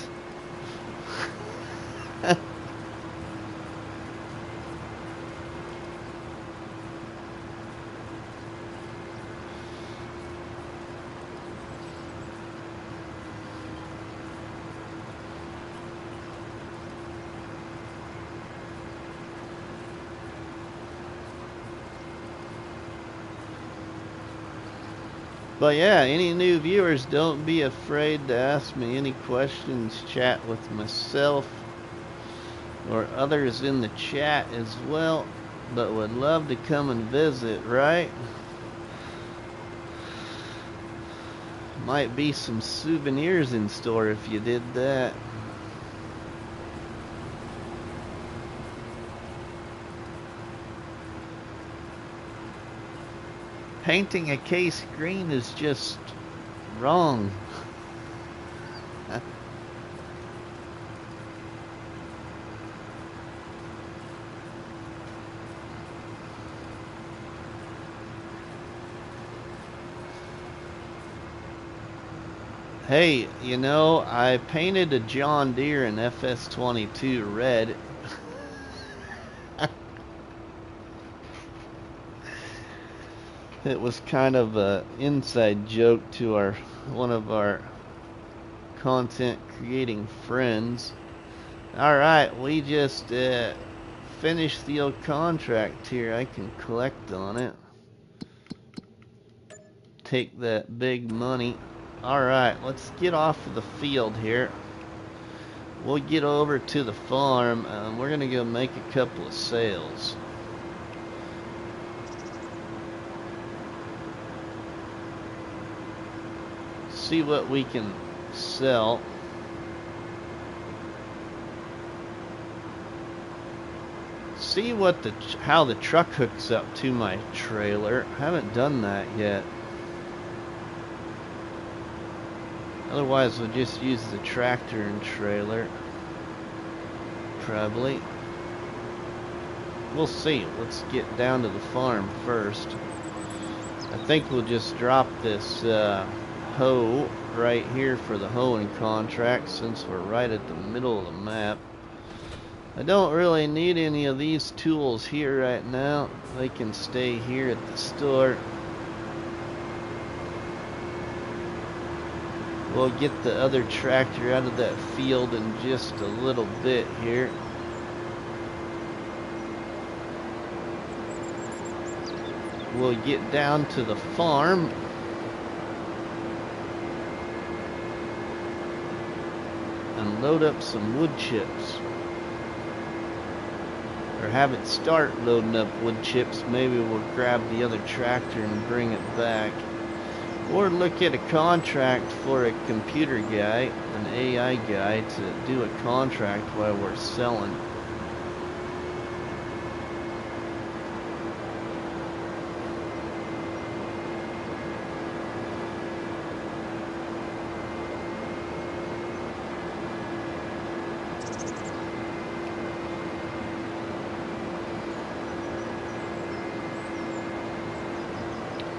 But yeah, any new viewers, don't be afraid to ask me any questions. Chat with myself or others in the chat as well. But would love to come and visit, right? Might be some souvenirs in store if you did that. Painting a case green is just wrong. Hey, you know, I painted a John Deere in FS25 red. It was kind of a inside joke to one of our content creating friends. Alright, we just finished the old contract here. I can collect on it. Take that big money. Alright, let's get off of the field here. We'll get over to the farm. We're going to go make a couple of sales. See what we can sell. See what how the truck hooks up to my trailer. I haven't done that yet. Otherwise, we'll just use the tractor and trailer. Probably. We'll see. Let's get down to the farm first. I think we'll just drop this hoe right here for the hoeing contract since we're right at the middle of the map. I don't really need any of these tools here right now. They can stay here at the store. We'll get the other tractor out of that field in just a little bit here. We'll get down to the farm. And load up some wood chips. Or have it start loading up wood chips. Maybe we'll grab the other tractor and bring it back. Or look at a contract for a computer guy, an AI guy, to do a contract while we're selling.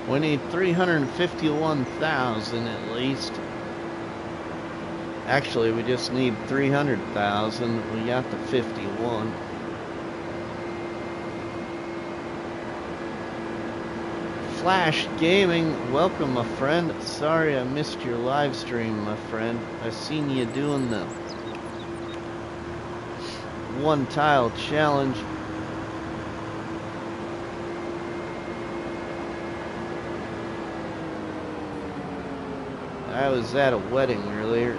We need 351,000 at least. Actually, we just need 300,000. We got the 51. Flash Gaming, welcome, my friend. Sorry I missed your live stream, my friend. I seen you doing the one tile challenge. I was at a wedding earlier.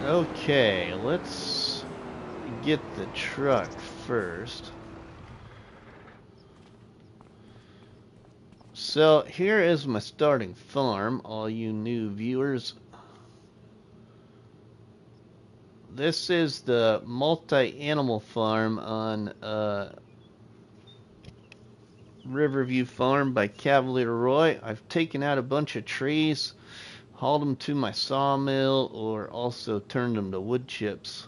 Okay, let's get the truck first. So here is my starting farm, all you new viewers. This is the multi-animal farm on Riverview Farm by Cavalier Roy. I've taken out a bunch of trees, hauled them to my sawmill, or also turned them to wood chips.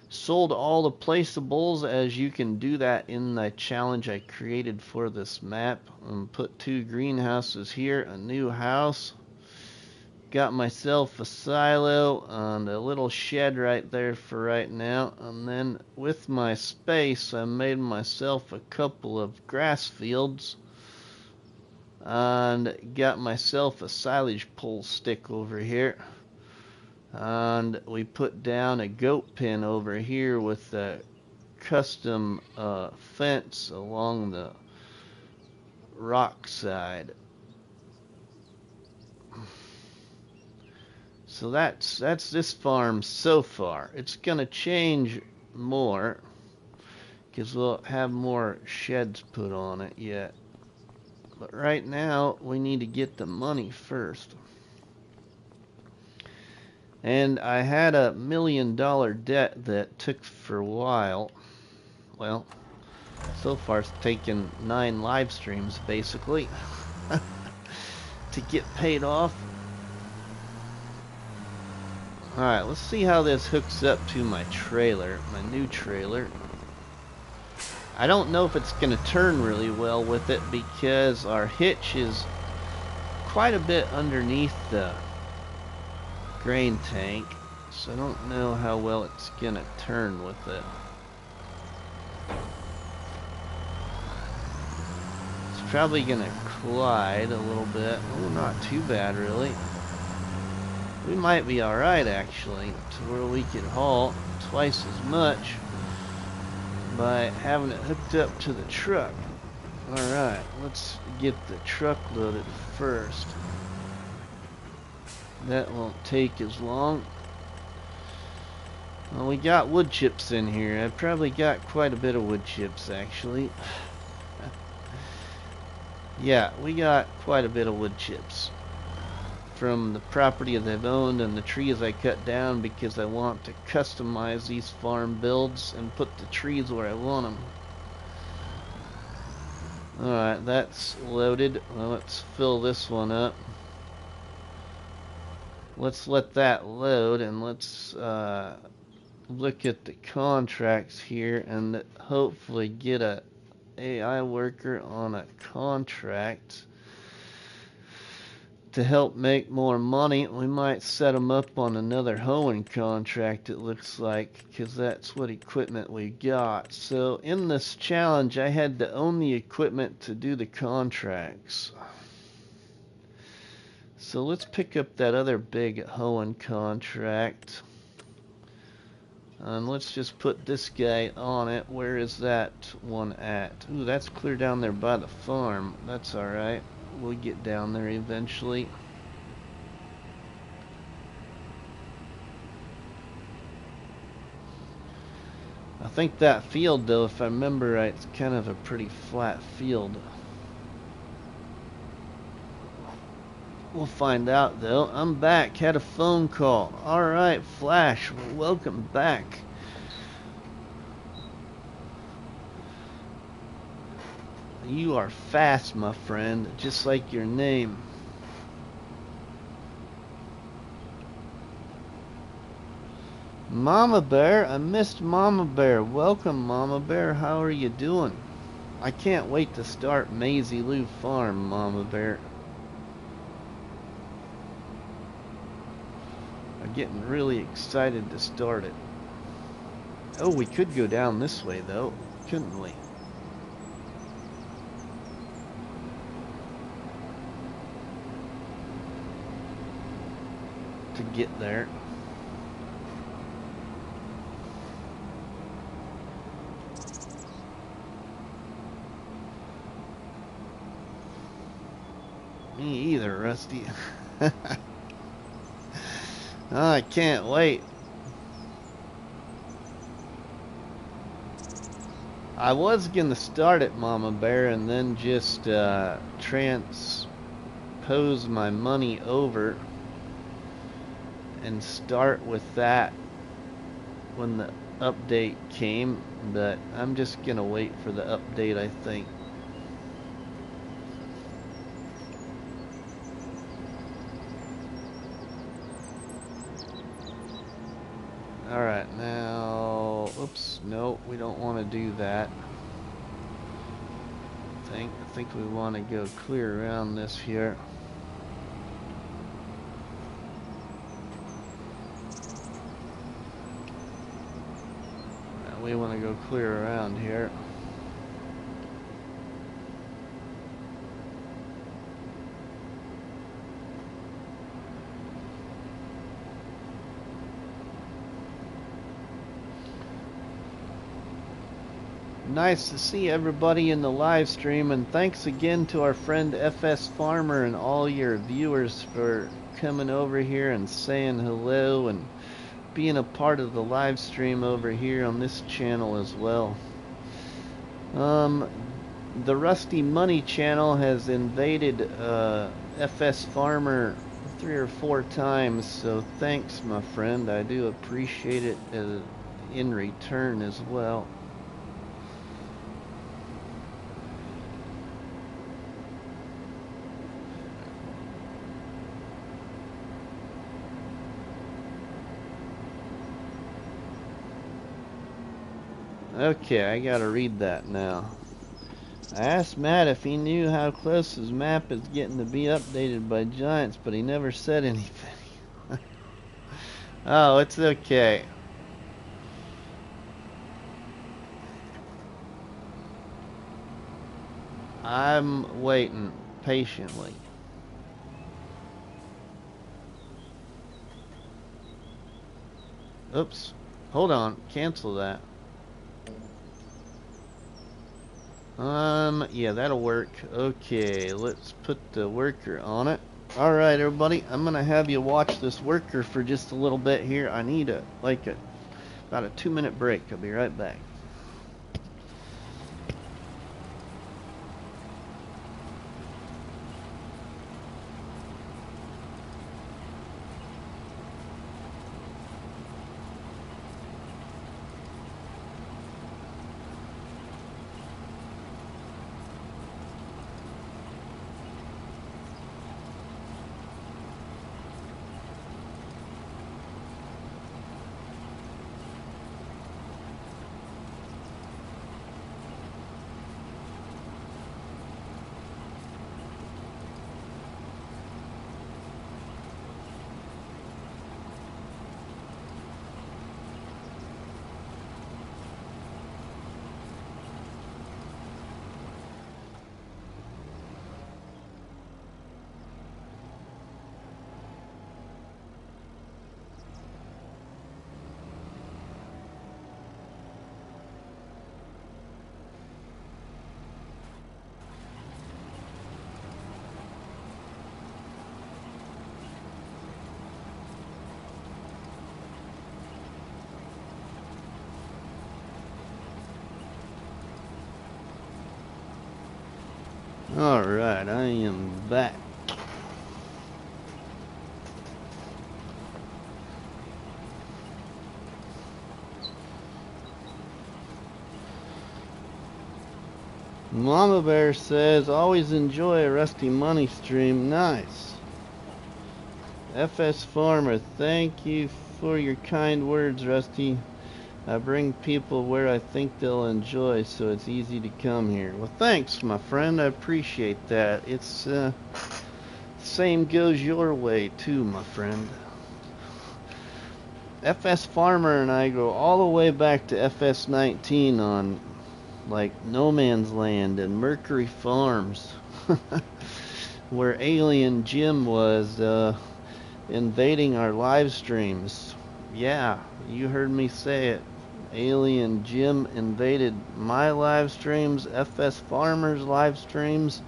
Sold all the placeables, as you can do that in the challenge I created for this map. Put 2 greenhouses here, a new house. Got myself a silo and a little shed right there for right now. And then with my space, I made myself a couple of grass fields. And got myself a silage pole stick over here. And we put down a goat pen over here with a custom fence along the rock side. So that's this farm so far. It's gonna change more because we'll have more sheds put on it yet. But right now we need to get the money first. And I had a $1 million debt that took for a while. Well, so far it's taken 9 live streams basically to get paid off. Alright, let's see how this hooks up to my trailer, my new trailer. I don't know if it's going to turn really well with it because our hitch is quite a bit underneath the grain tank, so I don't know how well it's going to turn with it. It's probably going to collide a little bit. Oh, not too bad really. We might be alright actually, to where we could haul twice as much by having it hooked up to the truck. Alright, let's get the truck loaded first. That won't take as long. Well, we got wood chips in here. I probably got quite a bit of wood chips actually. Yeah, we got quite a bit of wood chips from the property that I've owned and the trees I cut down because I want to customize these farm builds and put the trees where I want them. Alright, that's loaded. Well, let's fill this one up. Let's let that load and let's look at the contracts here and hopefully get a AI worker on a contract to help make more money. We might set them up on another hoeing contract, it looks like, because that's what equipment we got. So in this challenge I had to own the equipment to do the contracts. So let's pick up that other big hoeing contract and let's just put this guy on it. Where is that one at? Ooh, that's clear down there by the farm. That's alright. We'll get down there eventually. I think that field though, if I remember right, it's kind of a pretty flat field. We'll find out though. I'm back. Had a phone call. Alright, Flash. Welcome back. You are fast, my friend. Just like your name. Mama Bear. I missed Mama Bear. Welcome, Mama Bear. How are you doing? I can't wait to start Maisie Lou Farm, Mama Bear. I'm getting really excited to start it. Oh, we could go down this way though, couldn't we? To get there. Me either, Rusty. Oh, I can't wait. I was gonna start it, Mama Bear, and then just transpose my money over and start with that when the update came, but I'm just gonna wait for the update, I think. Alright, now, oops, no, we don't want to do that. I think we want to go clear around this here. We want to go clear around here. Nice to see everybody in the live stream, and thanks again to our friend FS Farmer and all your viewers for coming over here and saying hello and being a part of the live stream over here on this channel as well. The RustyMoney channel has invaded FS Farmer 3 or 4 times, so thanks, my friend. I do appreciate it in return as well. Okay, I gotta read that now. I asked Matt if he knew how close his map is getting to be updated by giants, but he never said anything. Oh, it's okay. I'm waiting patiently. Oops. Hold on. Cancel that. Yeah, that'll work. Okay, let's put the worker on it. Alright, everybody, I'm gonna have you watch this worker for just a little bit here. I need about a 2-minute break. I'll be right back. Alright, I am back. Mama Bear says, always enjoy a Rusty Money stream. Nice. FS Farmer, thank you for your kind words, Rusty. I bring people where I think they'll enjoy, so it's easy to come here. Well, thanks, my friend. I appreciate that. It's, same goes your way, too, my friend. FS Farmer and I go all the way back to FS19 on, like, No Man's Land and Mercury Farms, where Alien Jim was, invading our live streams. Yeah, you heard me say it. Alien Jim invaded my live streams, FS Farmer's live streams,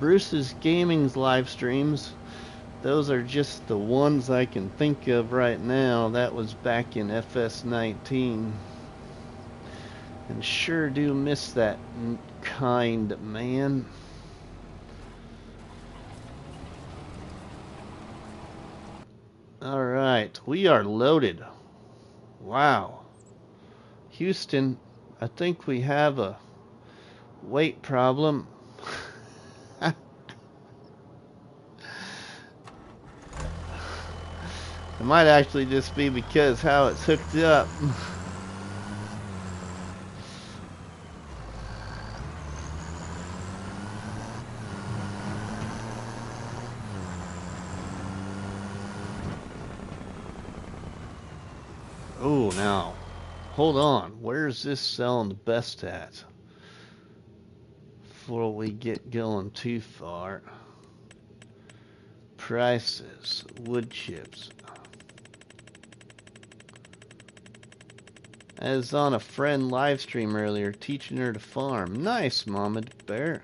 Bruce's Gaming's live streams. Those are just the ones I can think of right now. That was back in FS19. And sure do miss that kind man. Alright, we are loaded. Wow. Houston, I think we have a weight problem. It might actually just be because how it's hooked up. Oh, now, hold on. Where's this selling the best at? Before we get going too far. Prices, wood chips. I was on a friend live stream earlier teaching her to farm. Nice, Mama Bear.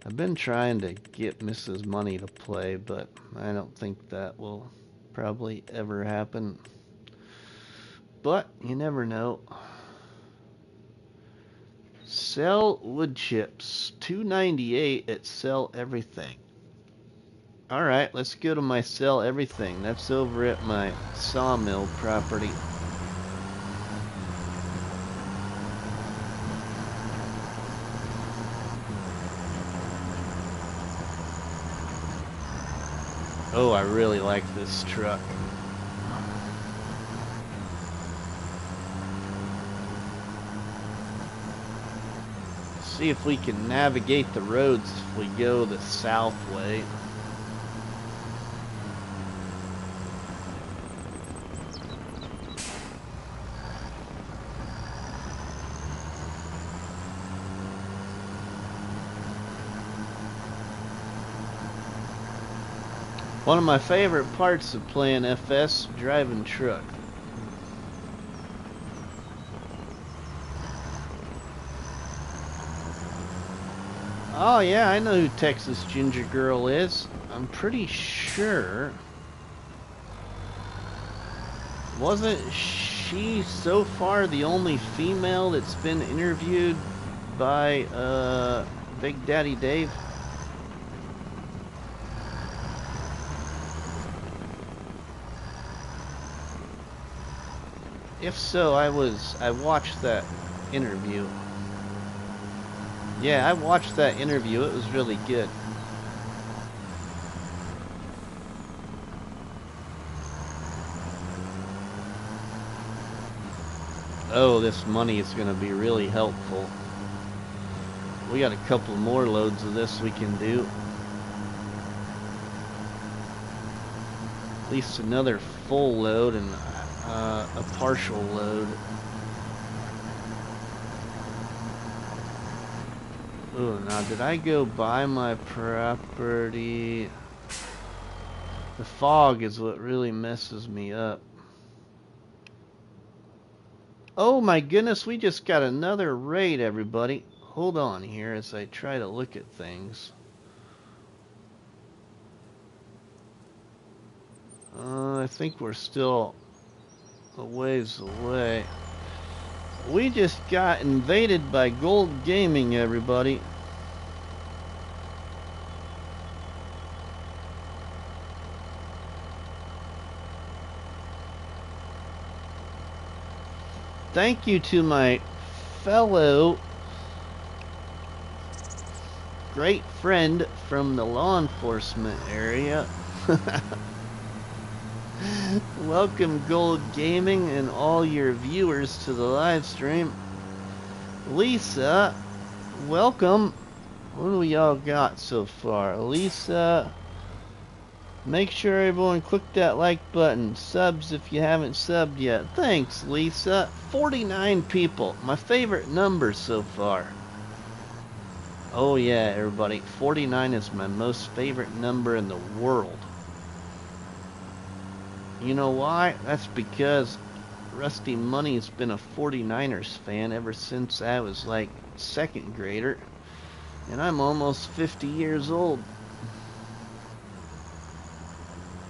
I've been trying to get Mrs. Money to play, but I don't think that will probably ever happen. But you never know. Sell wood chips. $2.98 at Sell Everything. Alright, let's go to my sell everything. That's over at my sawmill property. Oh, I really like this truck. See if we can navigate the roads if we go the south way. One of my favorite parts of playing FS, driving truck. Oh yeah, I know who Texas Ginger Girl is. I'm pretty sure. Wasn't she so far the only female that's been interviewed by Big Daddy Dave? If so, I watched that interview. Yeah, I watched that interview. It was really good. Oh, this money is going to be really helpful. We got a couple more loads of this we can do. At least another full load and a partial load. Oh, now did I go buy my property? The fog is what really messes me up. Oh my goodness, we just got another raid, everybody. Hold on here as I try to look at things. I think we're still a ways away. We just got invaded by Gold Gaming, everybody. Thank you to my fellow great friend from the law enforcement area. Welcome Gold Gaming and all your viewers to the live stream. Lisa, welcome. What do we all got so far? Lisa, make sure everyone click that like button. Subs if you haven't subbed yet. Thanks, Lisa. 49 people. My favorite number so far. Oh yeah, everybody. 49 is my most favorite number in the world. You know why? That's because RustyMoney's been a 49ers fan ever since I was like second grader. And I'm almost 50 years old.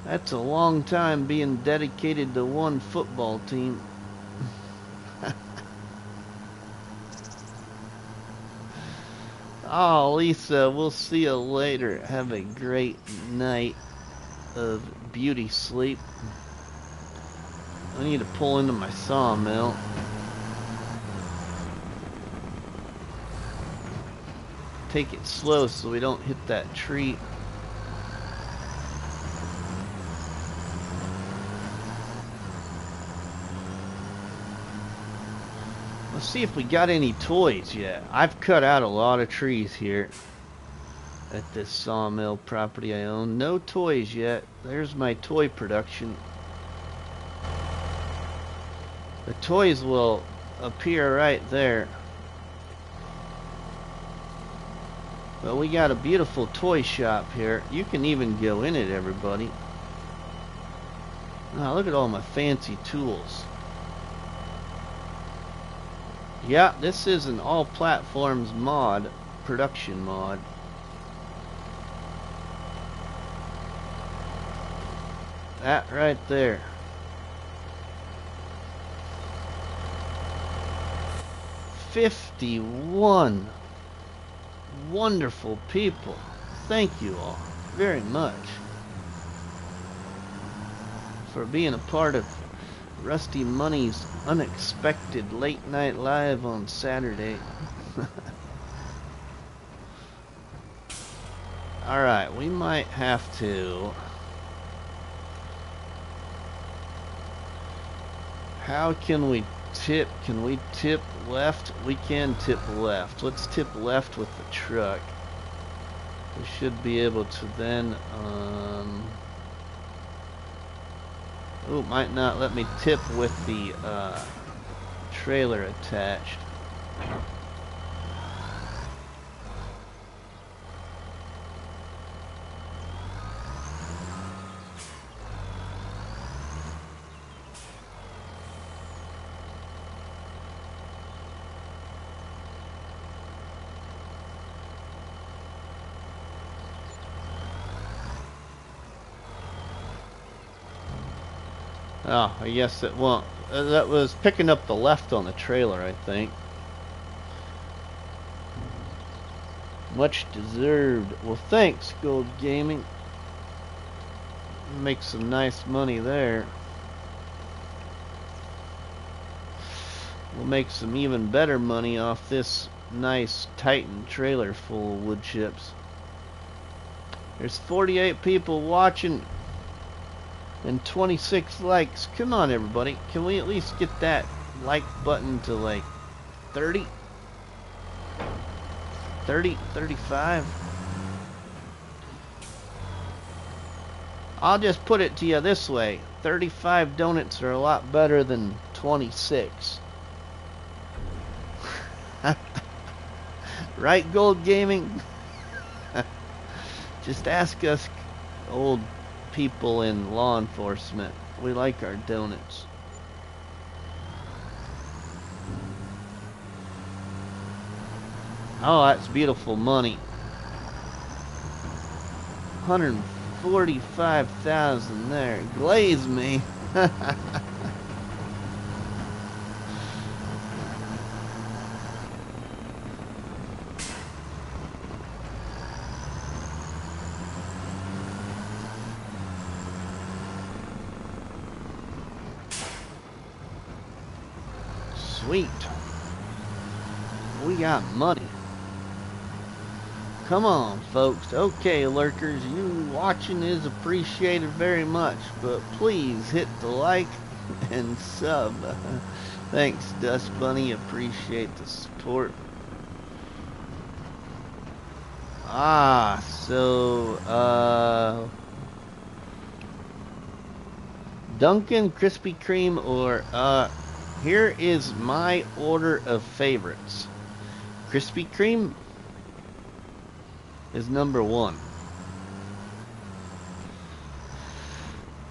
That's a long time being dedicated to one football team. Oh, Lisa, we'll see you later. Have a great night of beauty sleep. I need to pull into my sawmill. Take it slow so we don't hit that tree. Let's see if we got any toys yet. I've cut out a lot of trees here at this sawmill property I own. No toys yet. There's my toy production. The toys will appear right there. Well, we got a beautiful toy shop here. You can even go in it, everybody. Now, look at all my fancy tools. Yeah, this is an all platforms mod, production mod. That right there. $51 wonderful people. Thank you all. very much for being a part of Rusty Money's unexpected late night live on Saturday. Alright, we might have to... How can we tip? Can we tip left? We can tip left. Let's tip left with the truck. We should be able to then, oh, might not let me tip with the, trailer attached. Oh, I guess it won't. That was picking up the left on the trailer, I think. Much deserved. Well, thanks, Gold Gaming. Make some nice money there. We'll make some even better money off this nice Titan trailer full of wood chips. There's 48 people watching and 26 likes. Come on, everybody. Can we at least get that like button to like 30? 30, 35? I'll just put it to you this way. 35 donuts are a lot better than 26. Right, Gold Gaming? Just ask us old people in law enforcement. We like our donuts. Oh, that's beautiful money. 145,000 there. Glaze me. Sweet. We got money. Come on, folks. Okay, lurkers, you watching is appreciated very much, but please hit the like and sub. Thanks, Dust Bunny. Appreciate the support. Dunkin', Krispy Kreme, or here is my order of favorites. Krispy Kreme is number 1.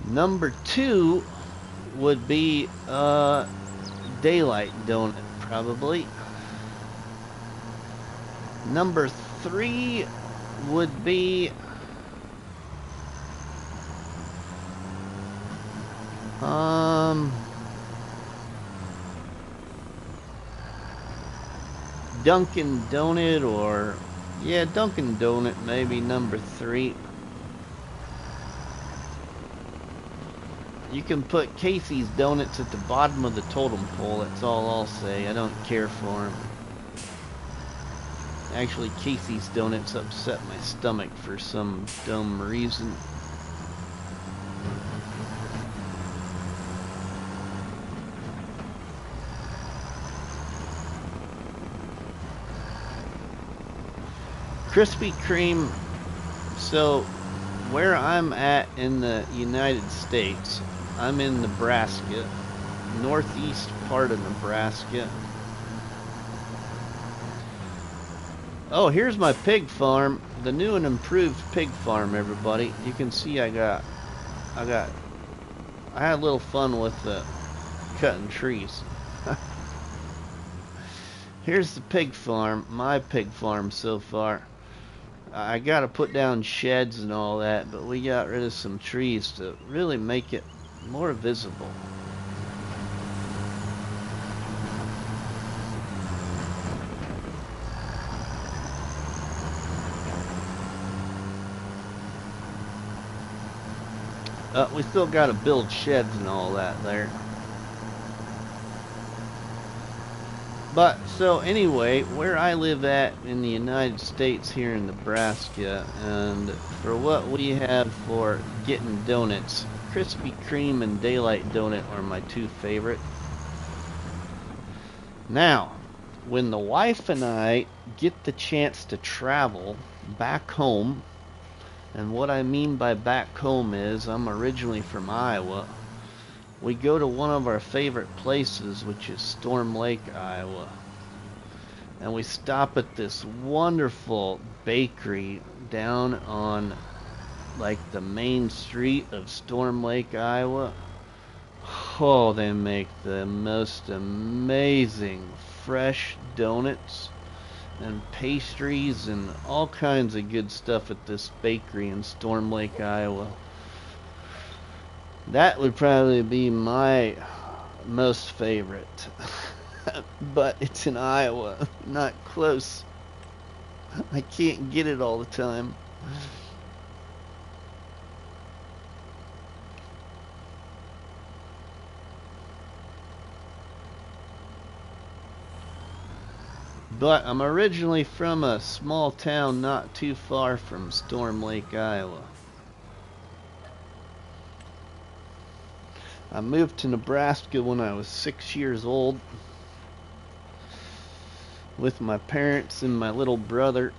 Number 2 would be Daylight Donut, probably. Number 3 would be Dunkin' Donut, or yeah, Dunkin' Donut, maybe number 3. You can put Casey's Donuts at the bottom of the totem pole. That's all I'll say. I don't care for them. Actually, Casey's Donuts upset my stomach for some dumb reason. Krispy Kreme, so where I'm at in the United States, I'm in Nebraska, northeast part of Nebraska. Oh, here's my pig farm, the new and improved pig farm, everybody. You can see I had a little fun with cutting trees. Here's the pig farm, my pig farm so far. I gotta put down sheds and all that, but we got rid of some trees to really make it more visible. We still got to build sheds and all that there. But, so anyway, where I live at in the United States here in Nebraska, and for what we have for getting donuts, Krispy Kreme and Daylight Donut are my two favorite. Now, when the wife and I get the chance to travel back home, and what I mean by back home is I'm originally from Iowa, we go to one of our favorite places, which is Storm Lake, Iowa. And we stop at this wonderful bakery down on like the main street of Storm Lake, Iowa. Oh, they make the most amazing fresh donuts and pastries and all kinds of good stuff at this bakery in Storm Lake, Iowa. That would probably be my most favorite. But it's in Iowa, not close. I can't get it all the time. But I'm originally from a small town not too far from Storm Lake, Iowa. I moved to Nebraska when I was 6 years old with my parents and my little brother,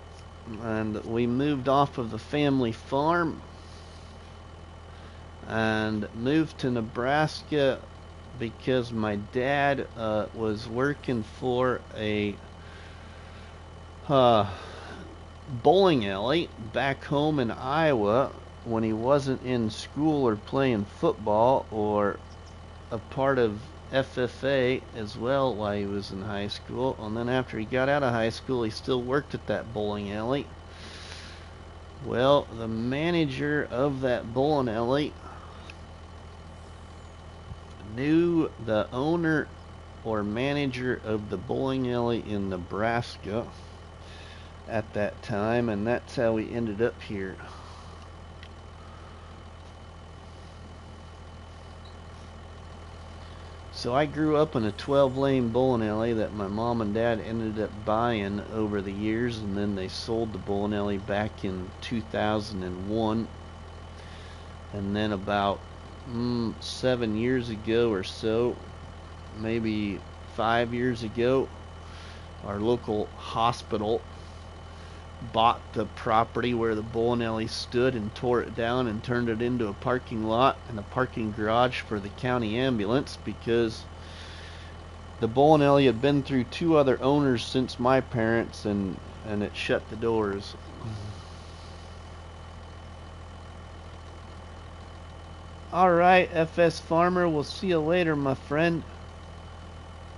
and we moved off of the family farm and moved to Nebraska because my dad was working for a bowling alley back home in Iowa when he wasn't in school or playing football, or a part of FFA as well while he was in high school. And then after he got out of high school, he still worked at that bowling alley. Well, the manager of that bowling alley knew the owner or manager of the bowling alley in Nebraska at that time, and that's how we ended up here. So I grew up in a 12-lane bowling alley that my mom and dad ended up buying over the years, and then they sold the bowling alley back in 2001. And then about 7 years ago or so, maybe 5 years ago, our local hospital bought the property where the bowling alley stood and tore it down and turned it into a parking lot and a parking garage for the county ambulance, because the bowling alley had been through 2 other owners since my parents, and it shut the doors. Alright, FS Farmer, we'll see you later, my friend.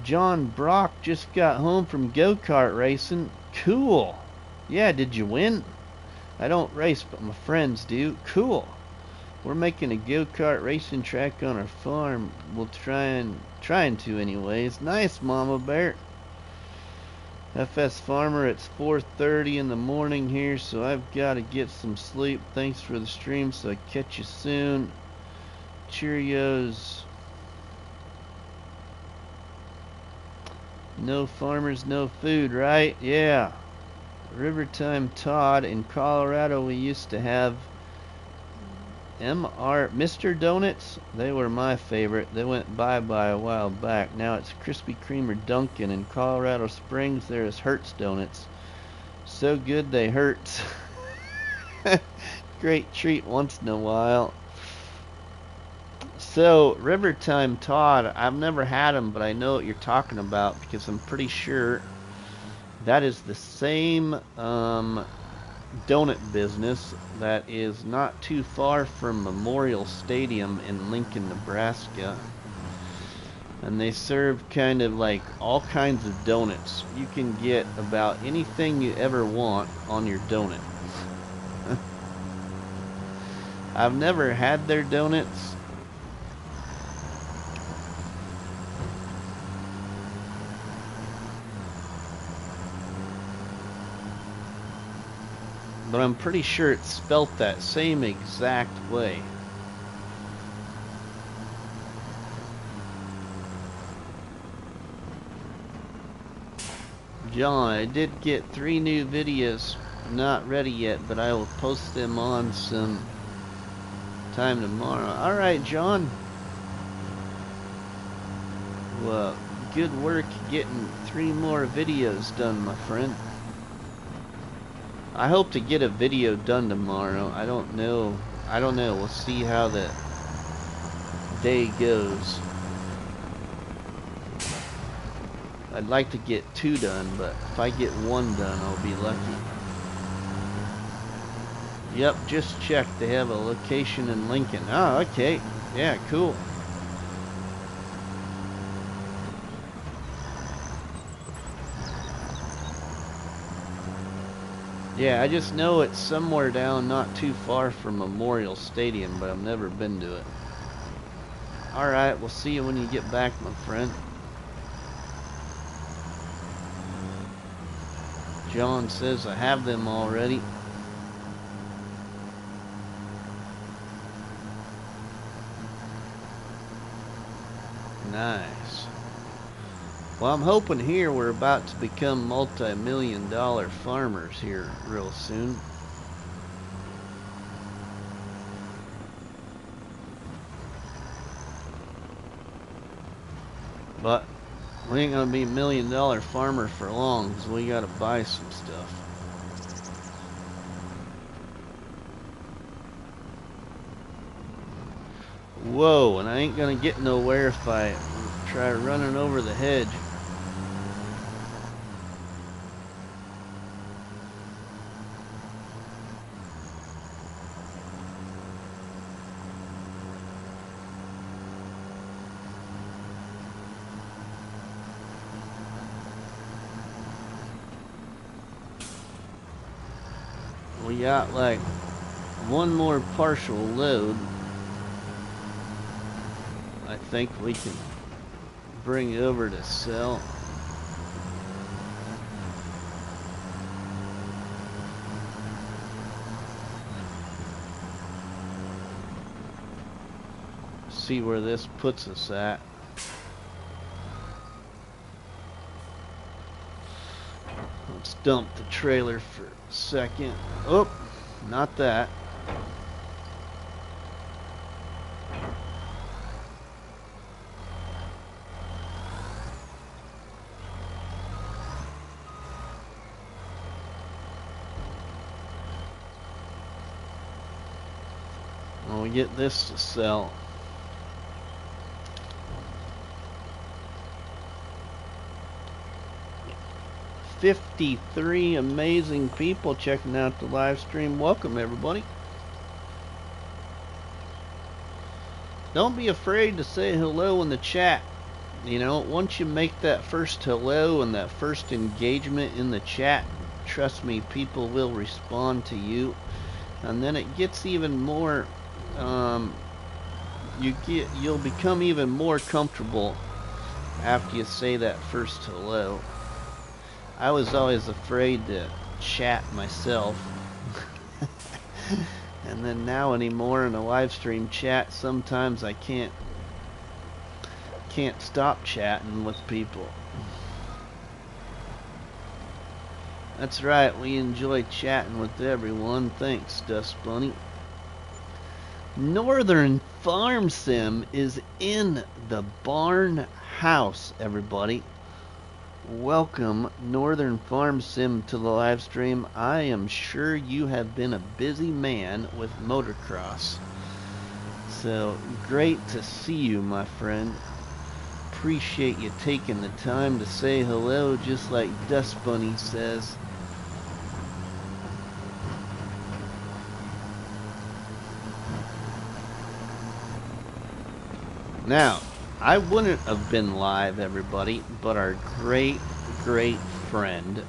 John Brock just got home from go-kart racing. Cool. Yeah, did you win? I don't race, but my friends do. Cool. We're making a go-kart racing track on our farm. We'll trying to anyways. Nice, Mama Bear. FS Farmer, it's 4:30 in the morning here, so I've got to get some sleep. Thanks for the stream, so I catch you soon. Cheerios. No farmers, no food, right? Yeah. Rivertime Todd, in Colorado we used to have Mr. Donuts. They were my favorite. They went bye-bye a while back. Now it's Krispy Kreme or Dunkin'. In Colorado Springs there is Hertz Donuts. So good they hurt. Great treat once in a while. So, Rivertime Todd, I've never had them, but I know what you're talking about because I'm pretty sure that is the same donut business that is not too far from Memorial Stadium in Lincoln, Nebraska. And they serve kind of like all kinds of donuts. You can get about anything you ever want on your donut. I've never had their donuts. But I'm pretty sure it's spelt that same exact way. John, I did get 3 new videos not ready yet, but I will post them on some time tomorrow. Alright, John. Well, good work getting 3 more videos done, my friend. I hope to get a video done tomorrow. I don't know. We'll see how the day goes. I'd like to get 2 done, but if I get 1 done, I'll be lucky. Yep, just checked. They have a location in Lincoln. Oh, okay. Yeah, cool. Yeah, I just know it's somewhere down not too far from Memorial Stadium, but I've never been to it. Alright, we'll see you when you get back, my friend. John says I have them already. Nice. Well, I'm hoping here we're about to become multi-million-dollar farmers here real soon. But we ain't gonna be $1 million farmers for long, because we gotta buy some stuff. Whoa, and I ain't gonna get nowhere if I try running over the hedge. We got like 1 more partial load. I think we can bring it over to sell. See where this puts us at. Let's dump the trailer for a second. Oh, not that. We'll get this to sell. $53 amazing people checking out the live stream. Welcome, everybody. Don't be afraid to say hello in the chat. You know, once you make that first hello and that first engagement in the chat, trust me, people will respond to you. And then it gets even more, you'll become even more comfortable after you say that first hello. I was always afraid to chat myself. And then now anymore in a live stream chat, sometimes I can't stop chatting with people. That's right, we enjoy chatting with everyone. Thanks, Dust Bunny. Northern Farm Sim is in the barn house, everybody. Welcome, Northern Farm Sim, to the live stream. I am sure you have been a busy man with motocross. So, great to see you, my friend. Appreciate you taking the time to say hello, just like Dust Bunny says. Now, I wouldn't have been live, everybody, but our great friend,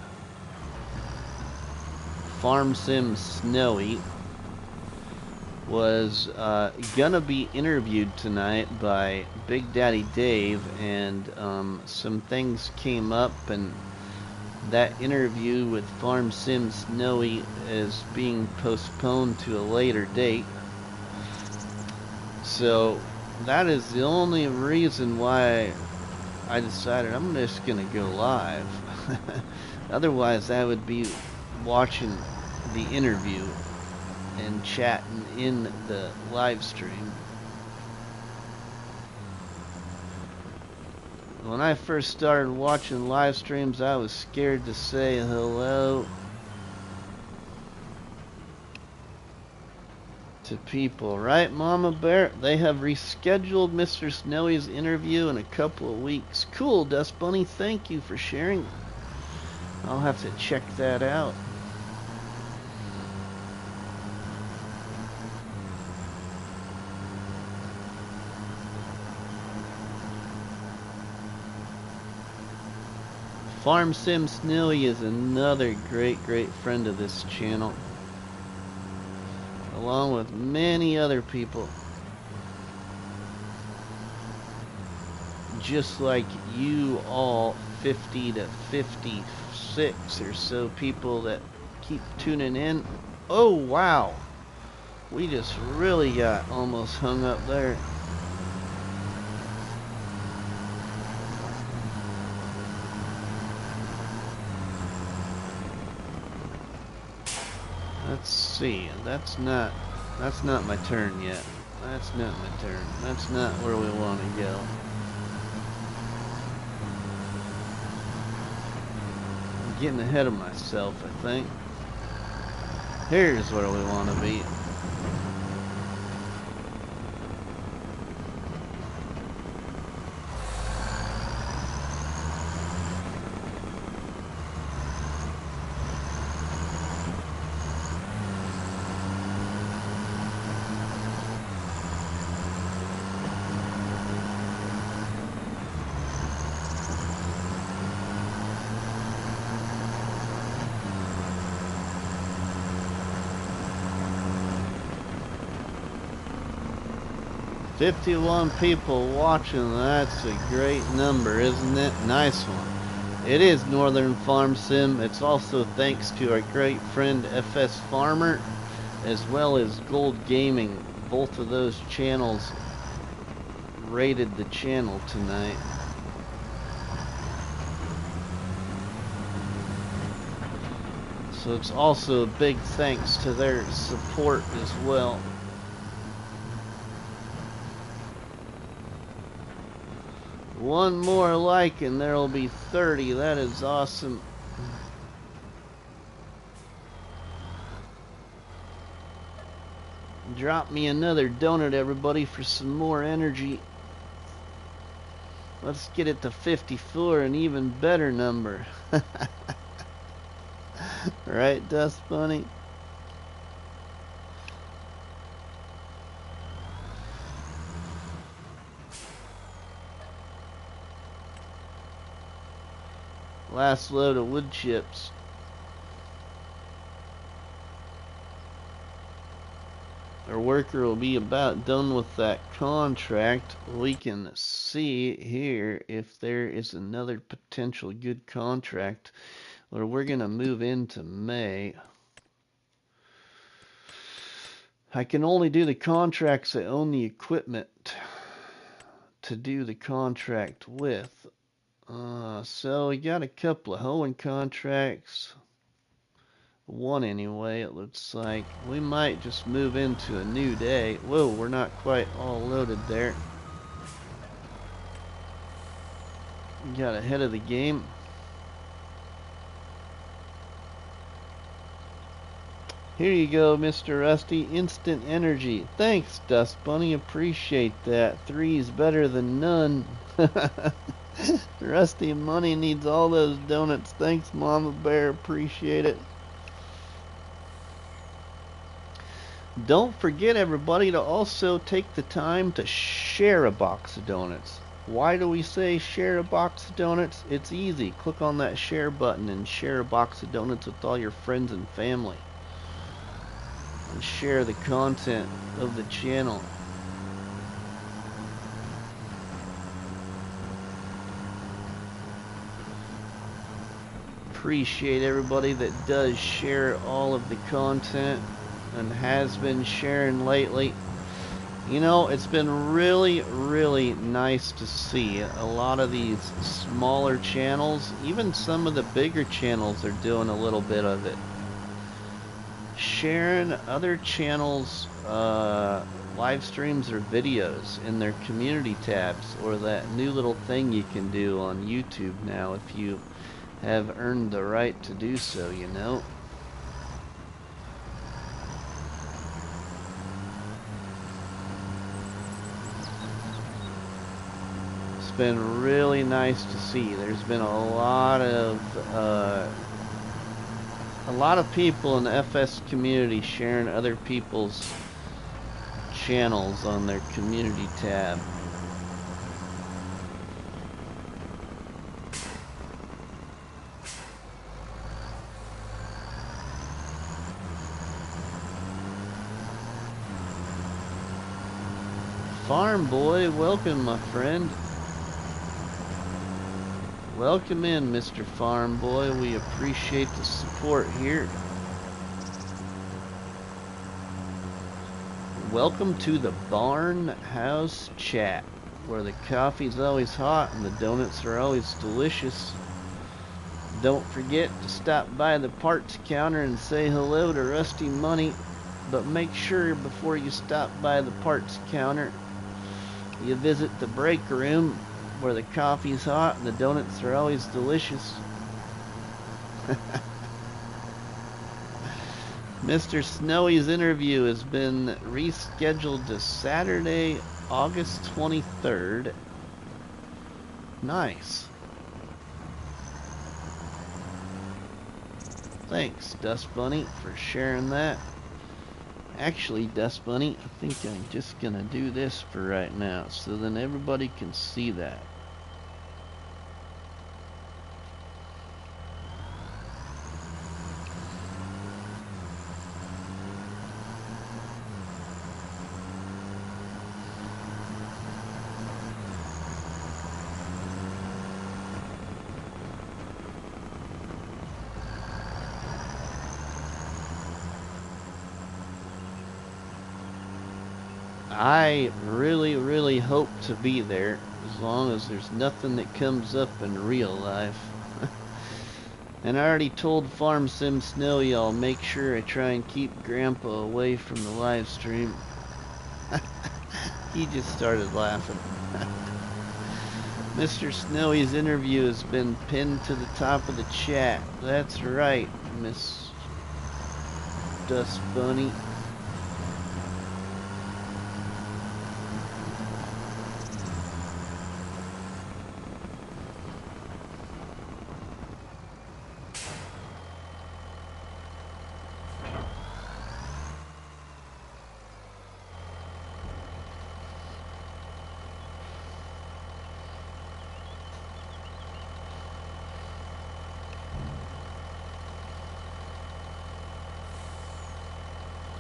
Farm Sim Snowy, was gonna be interviewed tonight by Big Daddy Dave, and some things came up, and that interview with Farm Sim Snowy is being postponed to a later date. So that is the only reason why I decided I'm just gonna go live. Otherwise, I would be watching the interview and chatting in the live stream. When I first started watching live streams, I was scared to say hello to people, right, Mama Bear? They have rescheduled Mr. Snowy's interview in a couple of weeks. Cool, Dust Bunny. Thank you for sharing. I'll have to check that out. Farm Sim Snowy is another great friend of this channel, along with many other people, just like you all 50 to 56 or so people that keep tuning in. Oh wow, we just really got almost hung up there. Let's see, that's not my turn yet. That's not my turn. That's not where we want to go. I'm getting ahead of myself, I think. Here's where we want to be. $51 people watching. That's a great number, isn't it? Nice one. It is Northern Farm Sim. It's also thanks to our great friend FS Farmer, as well as Gold Gaming. Both of those channels rated the channel tonight. So it's also a big thanks to their support as well. One more like and there'll be 30. That is awesome. Drop me another donut, everybody, for some more energy. Let's get it to 54, an even better number. Right, Dust Bunny? Last load of wood chips. Our worker will be about done with that contract. We can see here if there is another potential good contract. Or we're going to move into May. I can only do the contracts I own the equipment to do the contract with. So we got a couple of hoeing contracts. One anyway, it looks like. We might just move into a new day. Whoa, we're not quite all loaded there. Got ahead of the game. Here you go, Mr. Rusty. Instant energy. Thanks, Dust Bunny. Appreciate that. 3's better than none. Rusty Money needs all those donuts. Thanks, Mama Bear. Appreciate it. Don't forget, everybody, to also take the time to share a box of donuts. Why do we say share a box of donuts? It's easy. Click on that share button and share a box of donuts with all your friends and family. And share the content of the channel. Appreciate everybody that does share all of the content and has been sharing lately. You know, it's been really, really nice to see a lot of these smaller channels. Even some of the bigger channels are doing a little bit of it. Sharing other channels' live streams or videos in their community tabs, or that new little thing you can do on YouTube now if you have earned the right to do so, you know. It's been really nice to see. There's been a lot of people in the FS community sharing other people's channels on their community tab. Farm boy, welcome my friend. Welcome in, Mr. Farm boy. We appreciate the support here. Welcome to the Barn House Chat, where the coffee's always hot and the donuts are always delicious. Don't forget to stop by the parts counter and say hello to RustyMoney, but make sure before you stop by the parts counter, you visit the break room, where the coffee's hot and the donuts are always delicious. Mr. Snowy's interview has been rescheduled to Saturday, August 23rd. Nice. Thanks, Dust Bunny, for sharing that. Actually, Dust Bunny, I think I'm just gonna do this for right now, so then everybody can see that. I really, really hope to be there, as long as there's nothing that comes up in real life. And I already told Farm Sim Snowy I'll make sure I try and keep Grandpa away from the live stream. He just started laughing. Mr. Snowy's interview has been pinned to the top of the chat. That's right, Miss Dust Bunny.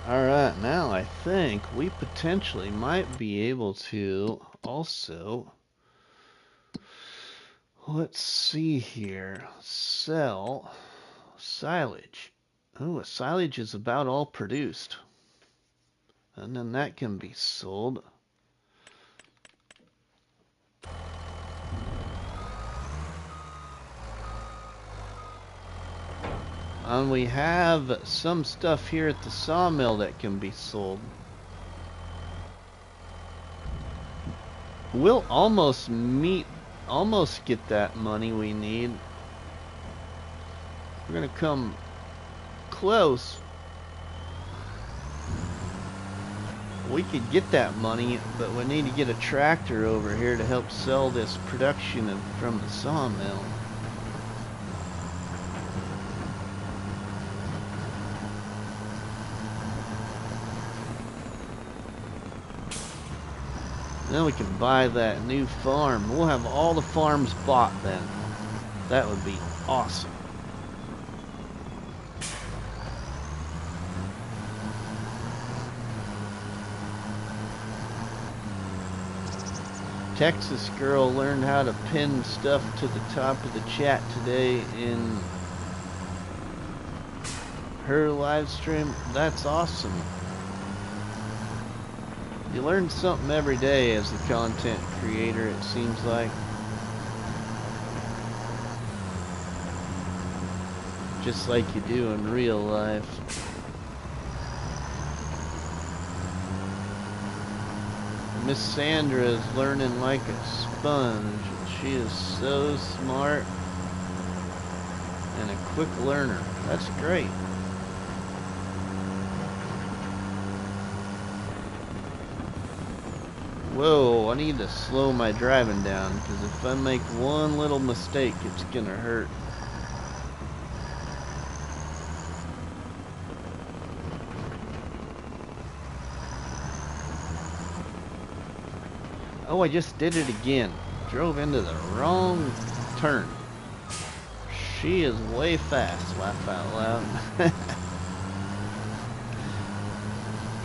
Alright, now I think we potentially might be able to also, let's see here, sell silage. Oh, silage is about all produced. And then that can be sold. And we have some stuff here at the sawmill that can be sold. We'll almost get that money we need. We're gonna come close. We could get that money, but we need to get a tractor over here to help sell this production from the sawmill. Then we can buy that new farm. We'll have all the farms bought then. That would be awesome. Texas girl learned how to pin stuff to the top of the chat today in her live stream. That's awesome. You learn something every day as a content creator, it seems like. Just like you do in real life. Miss Sandra is learning like a sponge. She is so smart and a quick learner. That's great. Whoa, I need to slow my driving down, because if I make one little mistake, it's gonna hurt. Oh, I just did it again. Drove into the wrong turn. She is way fast, laugh out loud.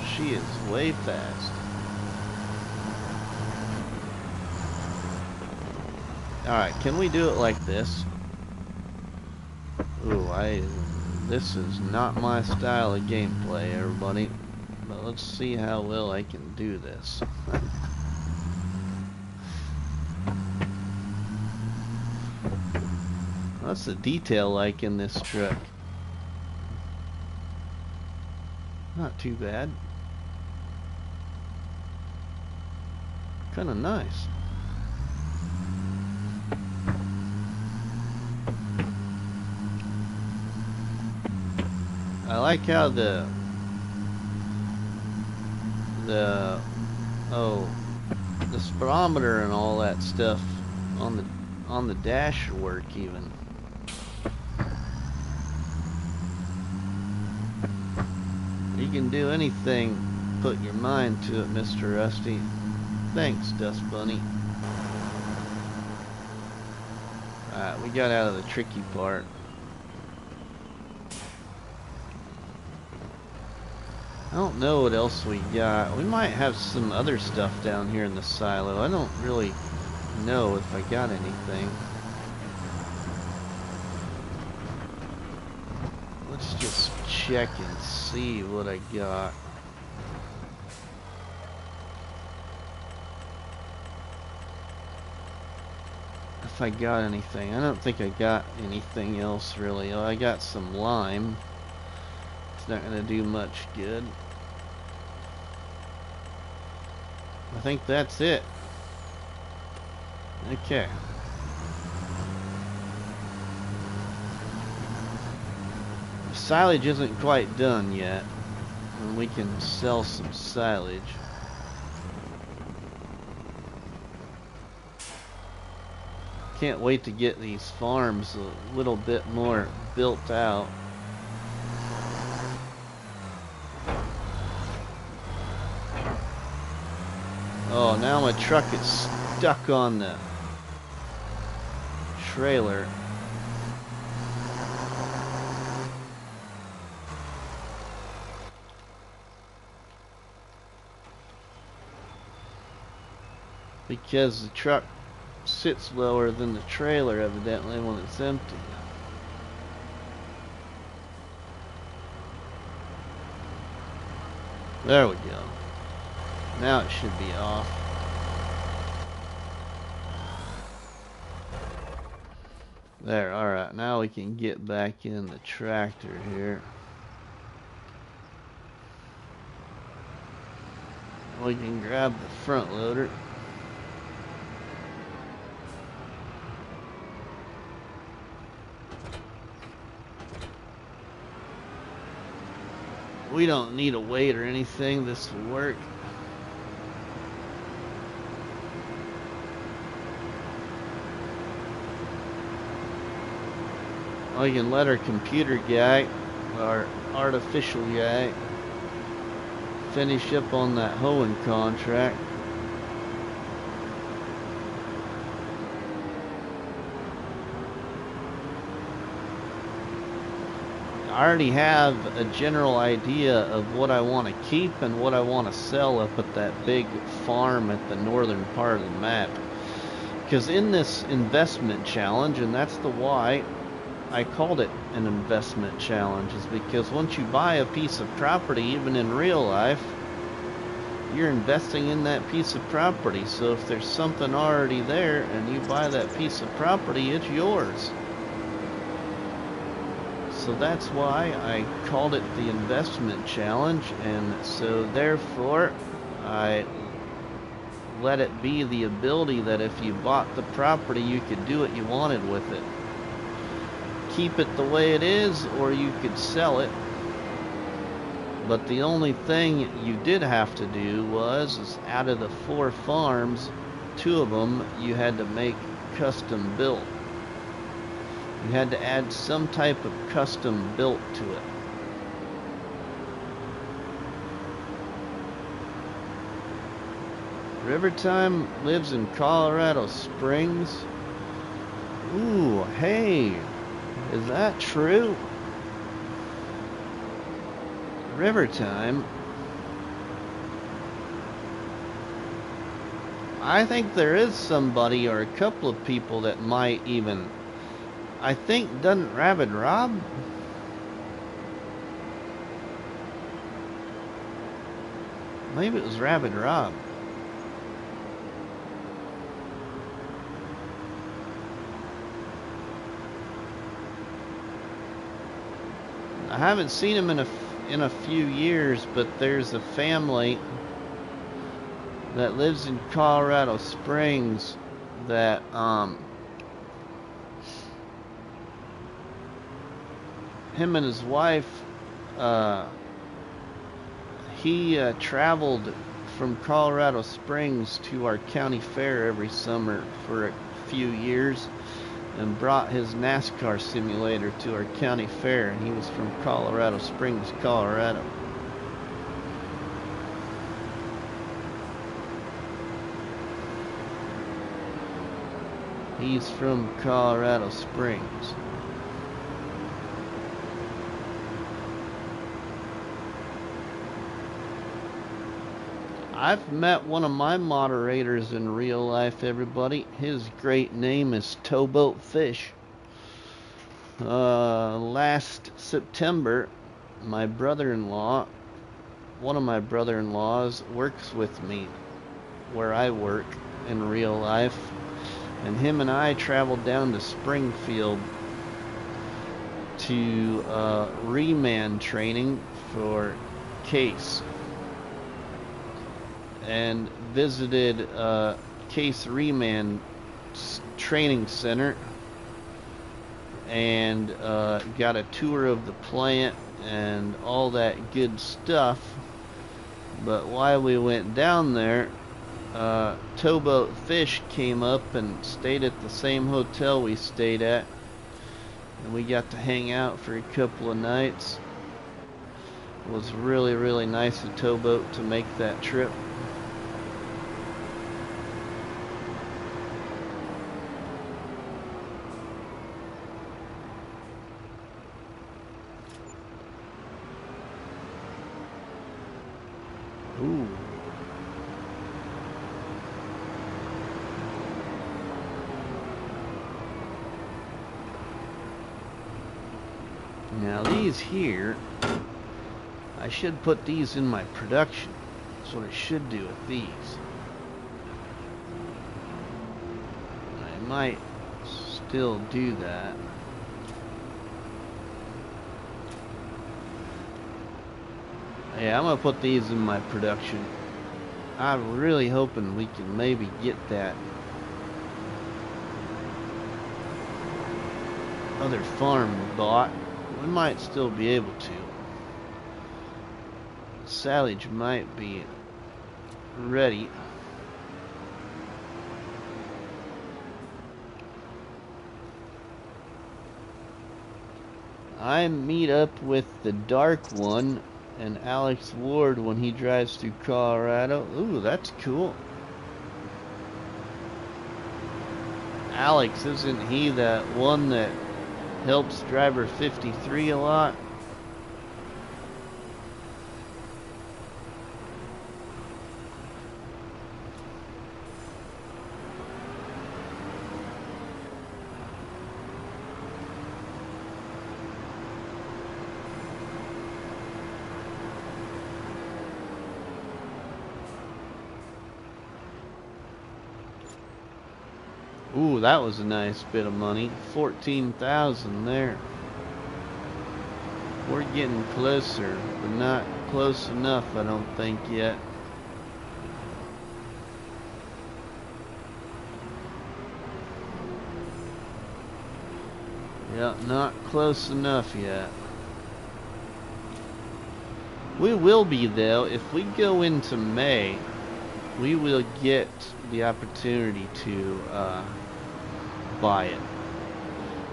She is way fast. Alright, can we do it like this? Ooh, this is not my style of gameplay, everybody. But let's see how well I can do this. What's the detail like in this truck? Not too bad. Kinda nice. I like how the speedometer and all that stuff on the dash work even. You can do anything, put your mind to it, Mr. Rusty. Thanks, Dust Bunny. Alright, we got out of the tricky part. I don't know what else we got. We might have some other stuff down here in the silo. I don't really know if I got anything. Let's just check and see what I got. If I got anything. I don't think I got anything else really. Oh, I got some lime. It's not going to do much good. I think that's it. Okay. The silage isn't quite done yet, and we can sell some silage. Can't wait to get these farms a little bit more built out. Oh, now my truck is stuck on the trailer. Because the truck sits lower than the trailer evidently when it's empty. There we go. Now it should be off. There, alright, now we can get back in the tractor here. We can grab the front loader. We don't need a weight or anything, this will work. We can let our computer guy, our artificial guy, finish up on that hoeing contract. I already have a general idea of what I want to keep and what I want to sell up at that big farm at the northern part of the map. Because in this investment challenge, and that's the why I called it an investment challenge, is because once you buy a piece of property, even in real life, you're investing in that piece of property. So if there's something already there and you buy that piece of property, it's yours. So that's why I called it the investment challenge, and so therefore I let it be the ability that if you bought the property, you could do what you wanted with it. Keep it the way it is, or you could sell it. But the only thing you did have to do is out of the 4 farms, 2 of them you had to make custom built. You had to add some type of custom built to it. Rivertime lives in Colorado Springs. Ooh, hey, is that true? Rivertime. I think there is somebody or a couple of people that might even. I think, doesn't Rabid Rob? Maybe it was Rabid Rob. I haven't seen him in a few years, but there's a family that lives in Colorado Springs that him and his wife, he traveled from Colorado Springs to our county fair every summer for a few years and brought his NASCAR simulator to our county fair, and he was from Colorado Springs, Colorado. He's from Colorado Springs. I've met one of my moderators in real life, everybody. His great name is Towboat Fish. Last September, my brother-in-law, one of my brother-in-laws, works with me where I work in real life. And him and I traveled down to Springfield to reman training for Case. And visited Case Reman Training Center and got a tour of the plant and all that good stuff. But while we went down there, Towboat Fish came up and stayed at the same hotel we stayed at, and we got to hang out for a couple of nights. It was really, really nice of Towboat to make that trip. Ooh. Now these here, I should put these in my production. That's what I should do with these. I might still do that. Yeah, I'm gonna put these in my production. I'm really hoping we can maybe get that other farm we bought. We might still be able to. Silage might be ready. I meet up with the dark one and Alex Ward when he drives through Colorado. Ooh, that's cool. Alex, isn't he that one that helps driver 53 a lot? Ooh, that was a nice bit of money. 14,000 there. We're getting closer, but not close enough, I don't think yet. Yeah, not close enough yet. We will be, though. If we go into May, we will get the opportunity to buy it,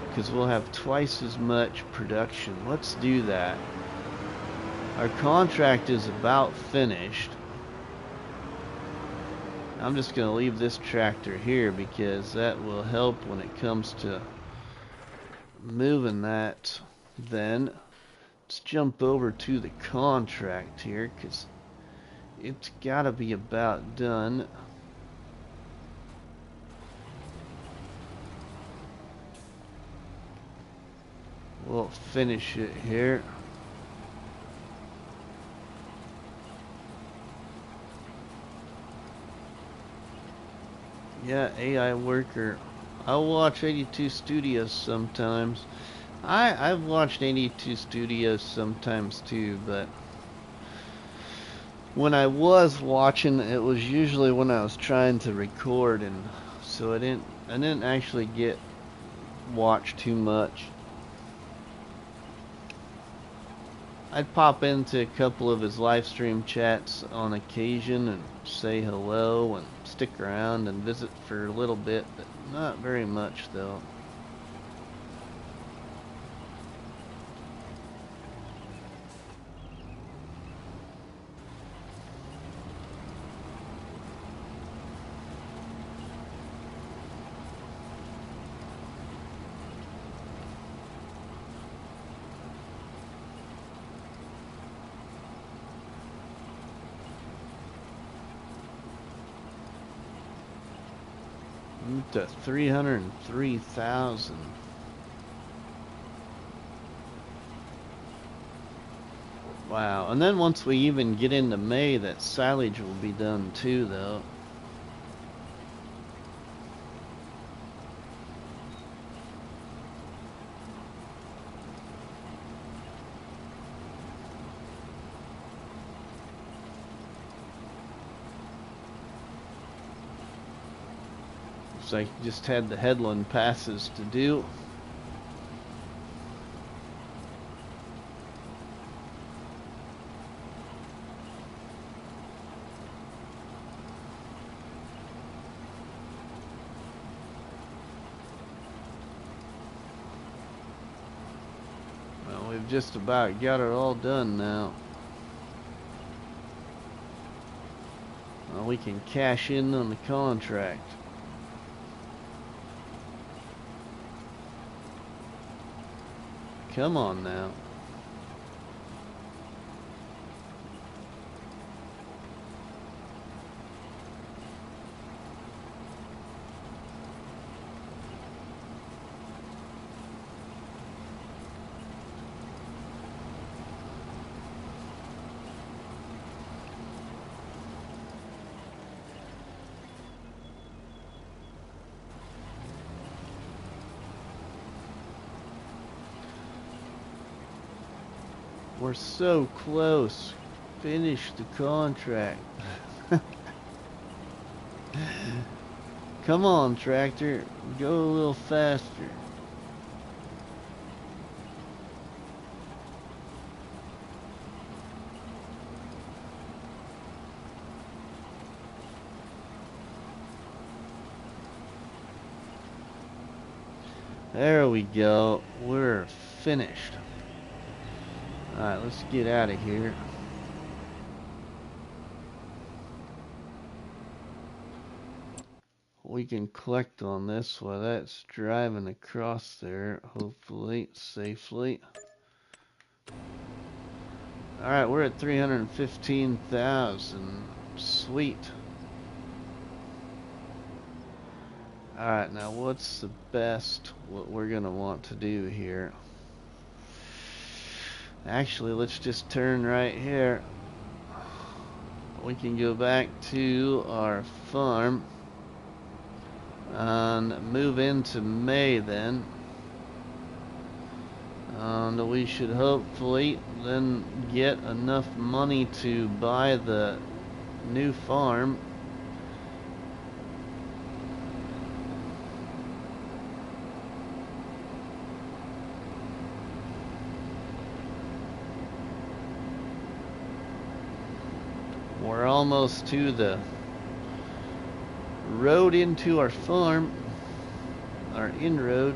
because we'll have twice as much production. Let's do that. Our contract is about finished. I'm just going to leave this tractor here because that will help when it comes to moving that. Then let's jump over to the contract here, because it's got to be about done. We'll finish it here. Yeah, AI worker. I'll watch 82 Studios sometimes. I've watched 82 Studios sometimes too, but when I was watching, it was usually when I was trying to record, and so I didn't actually watch too much. I'd pop into a couple of his live stream chats on occasion and say hello and stick around and visit for a little bit, but not very much though. To 303,000. Wow. And then once we even get into May, that silage will be done too, though. I just had the headland passes to do. Well, we've just about got it all done now. Well, we can cash in on the contract. Come on now. We're so close. Finish the contract. Come on, tractor. Go a little faster. There we go. We're finished. Alright, let's get out of here. We can collect on this while that's driving across there, hopefully, safely. Alright, we're at 315,000. Sweet. Alright, now what's the best, what we're going to want to do here? Actually, let's just turn right here. We can go back to our farm. and move into May then. And we should hopefully then get enough money to buy the new farm. We're almost to the road into our farm, our inroad.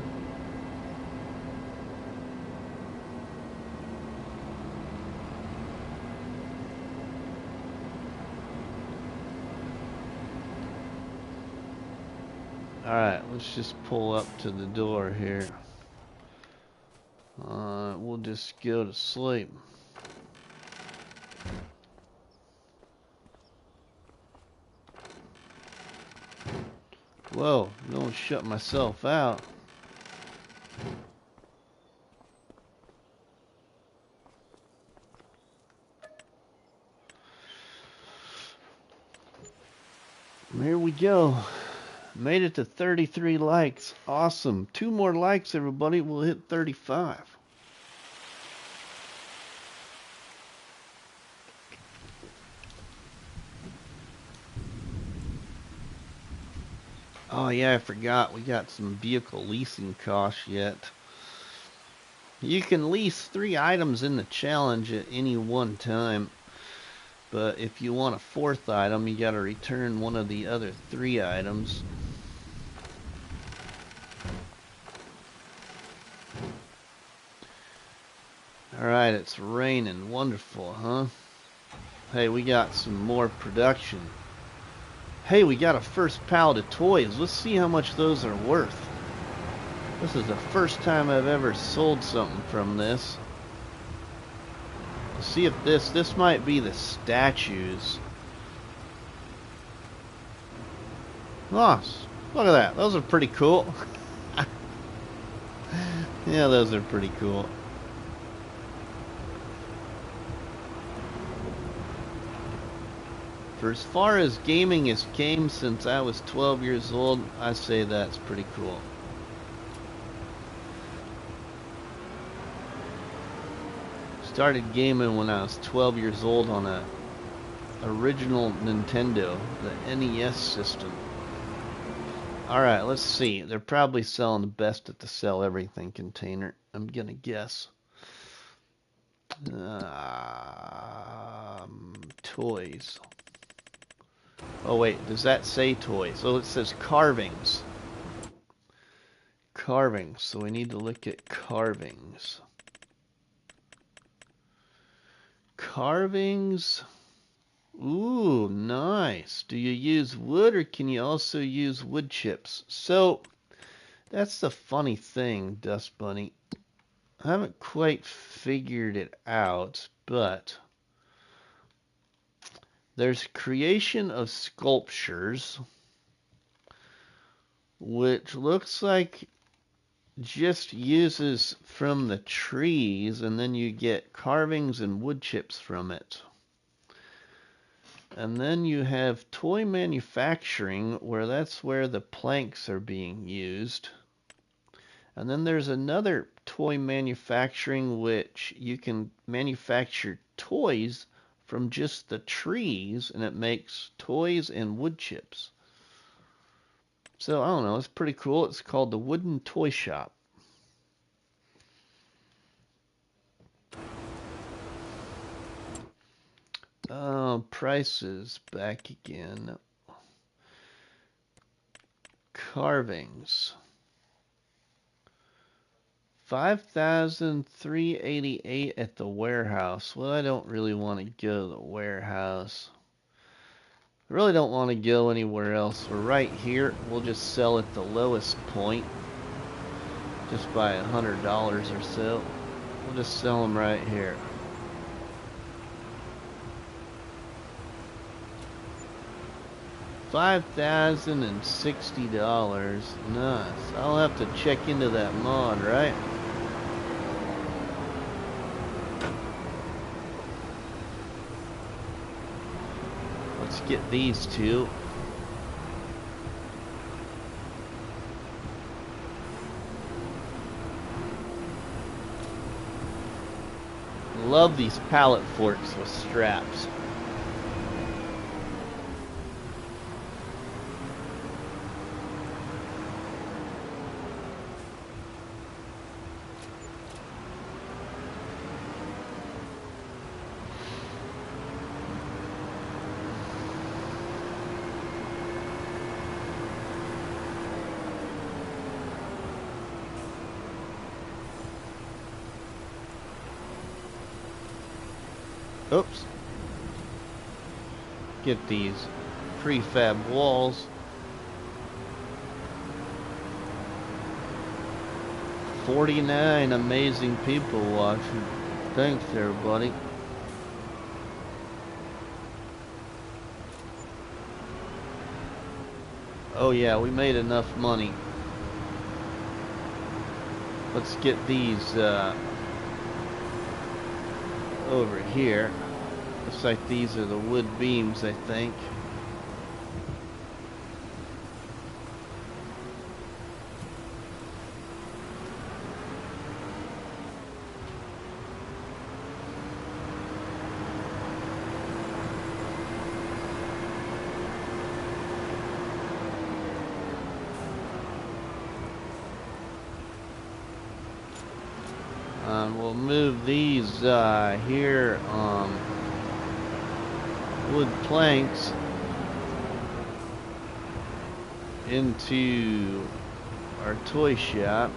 Alright, let's just pull up to the door here. We'll just go to sleep. Whoa, don't shut myself out. Here we go. Made it to 33 likes. Awesome. 2 more likes, everybody. We'll hit 35. Oh yeah, I forgot. We got some vehicle leasing costs yet. You can lease 3 items in the challenge at any one time. But if you want a 4th item, you gotta return one of the other 3 items. Alright, it's raining. Wonderful, huh? Hey, we got some more production. Hey, we got a first pallet of toys. Let's see how much those are worth. This is the first time I've ever sold something from this. Let's see if this might be the statues. Oh, look at that. Those are pretty cool. Yeah, those are pretty cool. For as far as gaming has came since I was 12 years old, I say that's pretty cool. Started gaming when I was 12 years old on a original Nintendo, the NES system. Alright, let's see. They're probably selling the best at the sell everything container, I'm gonna guess. Toys. Oh wait, does that say toys? Oh, it says carvings. Carvings, so we need to look at carvings. Carvings. Ooh, nice. Do you use wood or can you also use wood chips? So, that's the funny thing, Dust Bunny. I haven't quite figured it out, but there's creation of sculptures, which looks like just uses from the trees, and then you get carvings and wood chips from it. And then you have toy manufacturing, where that's where the planks are being used. And then there's another toy manufacturing, which you can manufacture toys from just the trees, and it makes toys and wood chips. So, I don't know, it's pretty cool. It's called the Wooden Toy Shop. Prices back again. Carvings. $5,388 at the warehouse. Well, I don't really want to go to the warehouse. I really don't want to go anywhere else. We're right here. We'll just sell at the lowest point. Just by $100 or so. We'll just sell them right here. $5,060. Nice. I'll have to check into that mod, right? Let's get these two. Love these pallet forks with straps. Oops. Get these prefab walls. 49 amazing people watching. Thanks everybody. Oh yeah, we made enough money. Let's get these over here. Looks like these are the wood beams, I think. We'll move these here wood planks into our toy shop.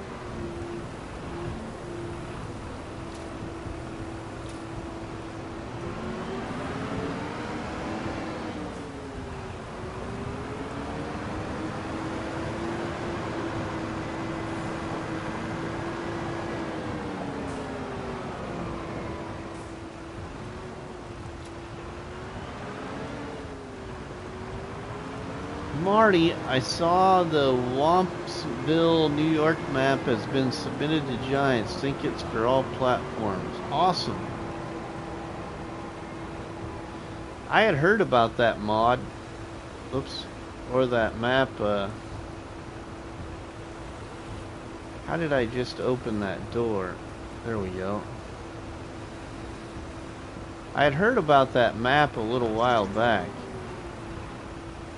Marty, I saw the Wampsville, New York map has been submitted to Giants. Think it's for all platforms. Awesome. I had heard about that mod. Oops. Or that map. How did I just open that door? There we go. I had heard about that map a little while back.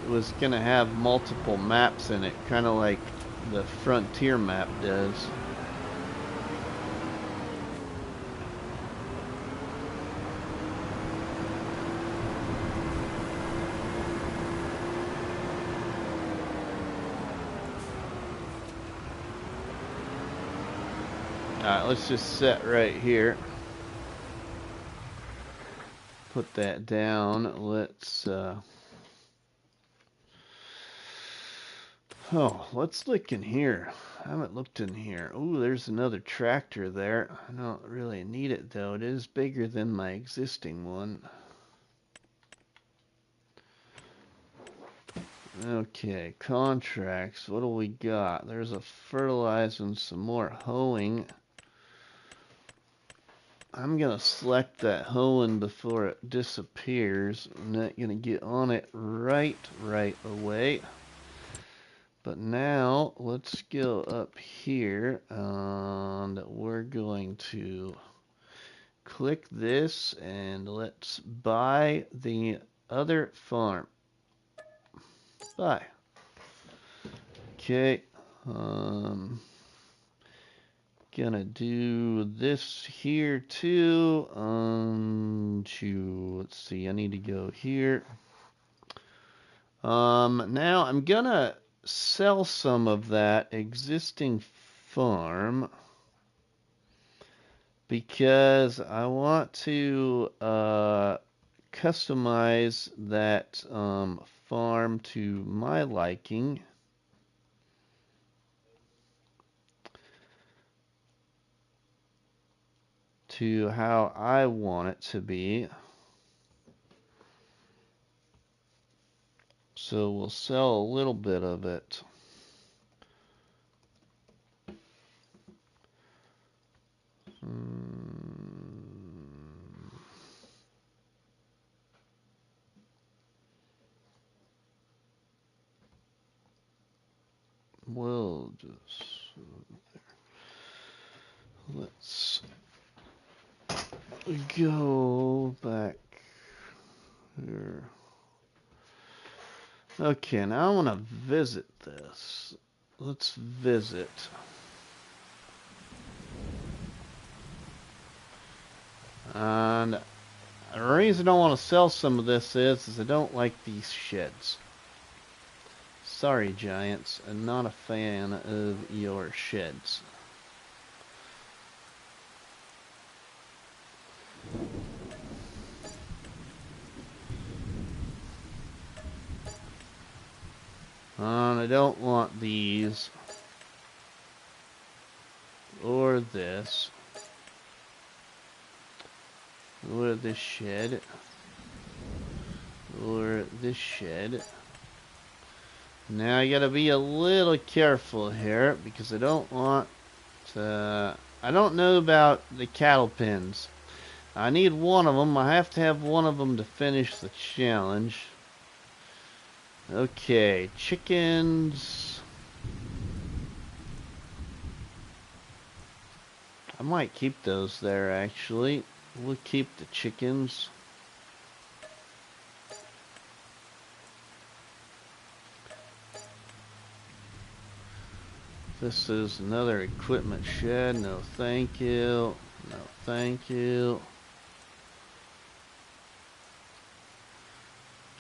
It was going to have multiple maps in it, kind of like the Frontier map does. Alright, let's just set right here. Put that down. Let's let's look in here. I haven't looked in here. Ooh, there's another tractor there. I don't really need it though. It is bigger than my existing one. Okay, contracts. What do we got? There's a fertilizer and some more hoeing. I'm gonna select that hoeing before it disappears. I'm not gonna get on it right away. But now let's go up here and we're going to click this and let's buy the other farm. Buy. Okay. Gonna do this here too. Let's see, I need to go here. Now I'm gonna sell some of that existing farm because I want to customize that farm to my liking. To how I want it to be. So we'll sell a little bit of it. We'll just let's go back here. Okay, now I want to visit this. Let's visit. And the reason I want to sell some of this is I don't like these sheds. Sorry, Giants, I'm not a fan of your sheds. And I don't want these. Or this. Or this shed. Or this shed. Now I gotta be a little careful here because I don't want to... I don't know about the cattle pens. I need one of them. I have to have one of them to finish the challenge. Okay, chickens. I might keep those there actually. We'll keep the chickens. This is another equipment shed. No thank you. No thank you.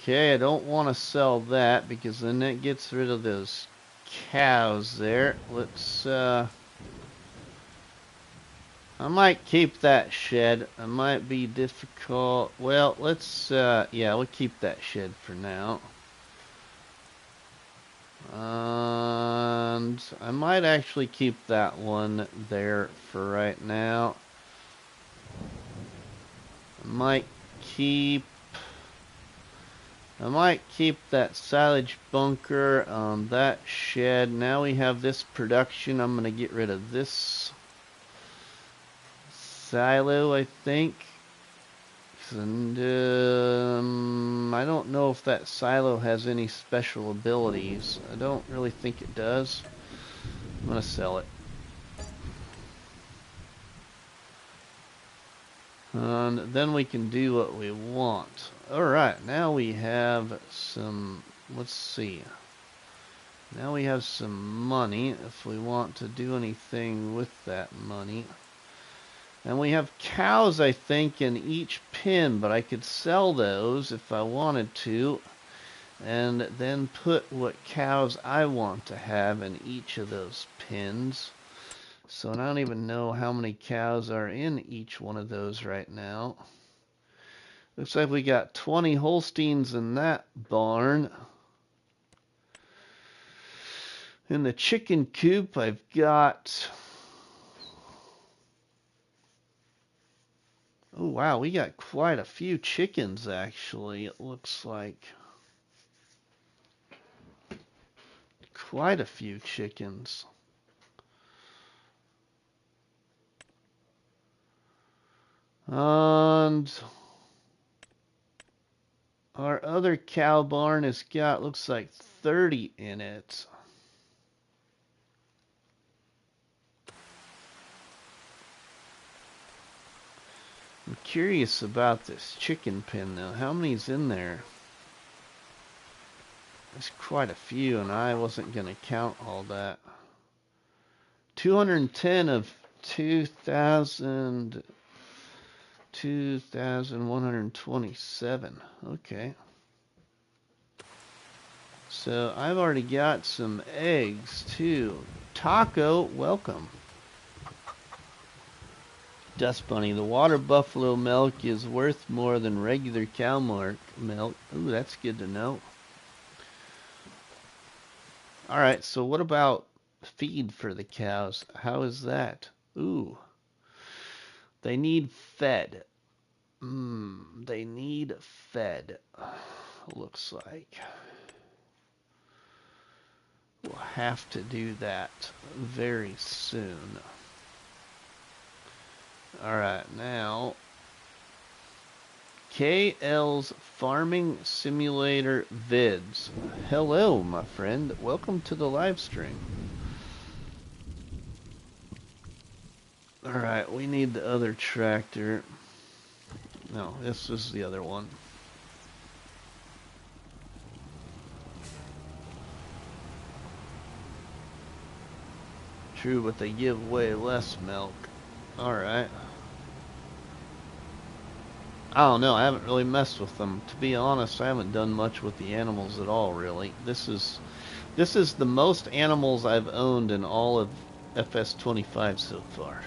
Okay, I don't want to sell that because then that gets rid of those cows there. Let's I might keep that shed. It might be difficult. Well, let's yeah, we'll keep that shed for now. And I might actually keep that one there for right now. I might keep that silage bunker on that shed. Now we have this production. I'm gonna get rid of this silo, I think. And I don't know if that silo has any special abilities. I don't really think it does. I'm gonna sell it. And then we can do what we want. Alright, now we have some, let's see. Now we have some money if we want to do anything with that money. And we have cows, I think, in each pen, but I could sell those if I wanted to, and then put what cows I want to have in each of those pens. So I don't even know how many cows are in each one of those right now. Looks like we got 20 Holsteins in that barn. In the chicken coop, I've got... Oh, wow, we got quite a few chickens, actually. It looks like quite a few chickens. And our other cow barn has got, looks like 30 in it. I'm curious about this chicken pen though. How many's in there? There's quite a few, and I wasn't going to count all that. 210 of 2,127. Okay. So I've already got some eggs too. Taco, welcome. Dust Bunny, the water buffalo milk is worth more than regular cow milk. Ooh, that's good to know. Alright, so what about feed for the cows? How is that? Ooh. They need fed. They need fed. Looks like. We'll have to do that very soon. Alright, now KL's Farming Simulator Vids. Hello, my friend. Welcome to the live stream. Alright, we need the other tractor. No, this is the other one. True, but they give way less milk. Alright. I don't know, I haven't really messed with them. To be honest, I haven't done much with the animals at all, really. This is the most animals I've owned in all of FS25 so far.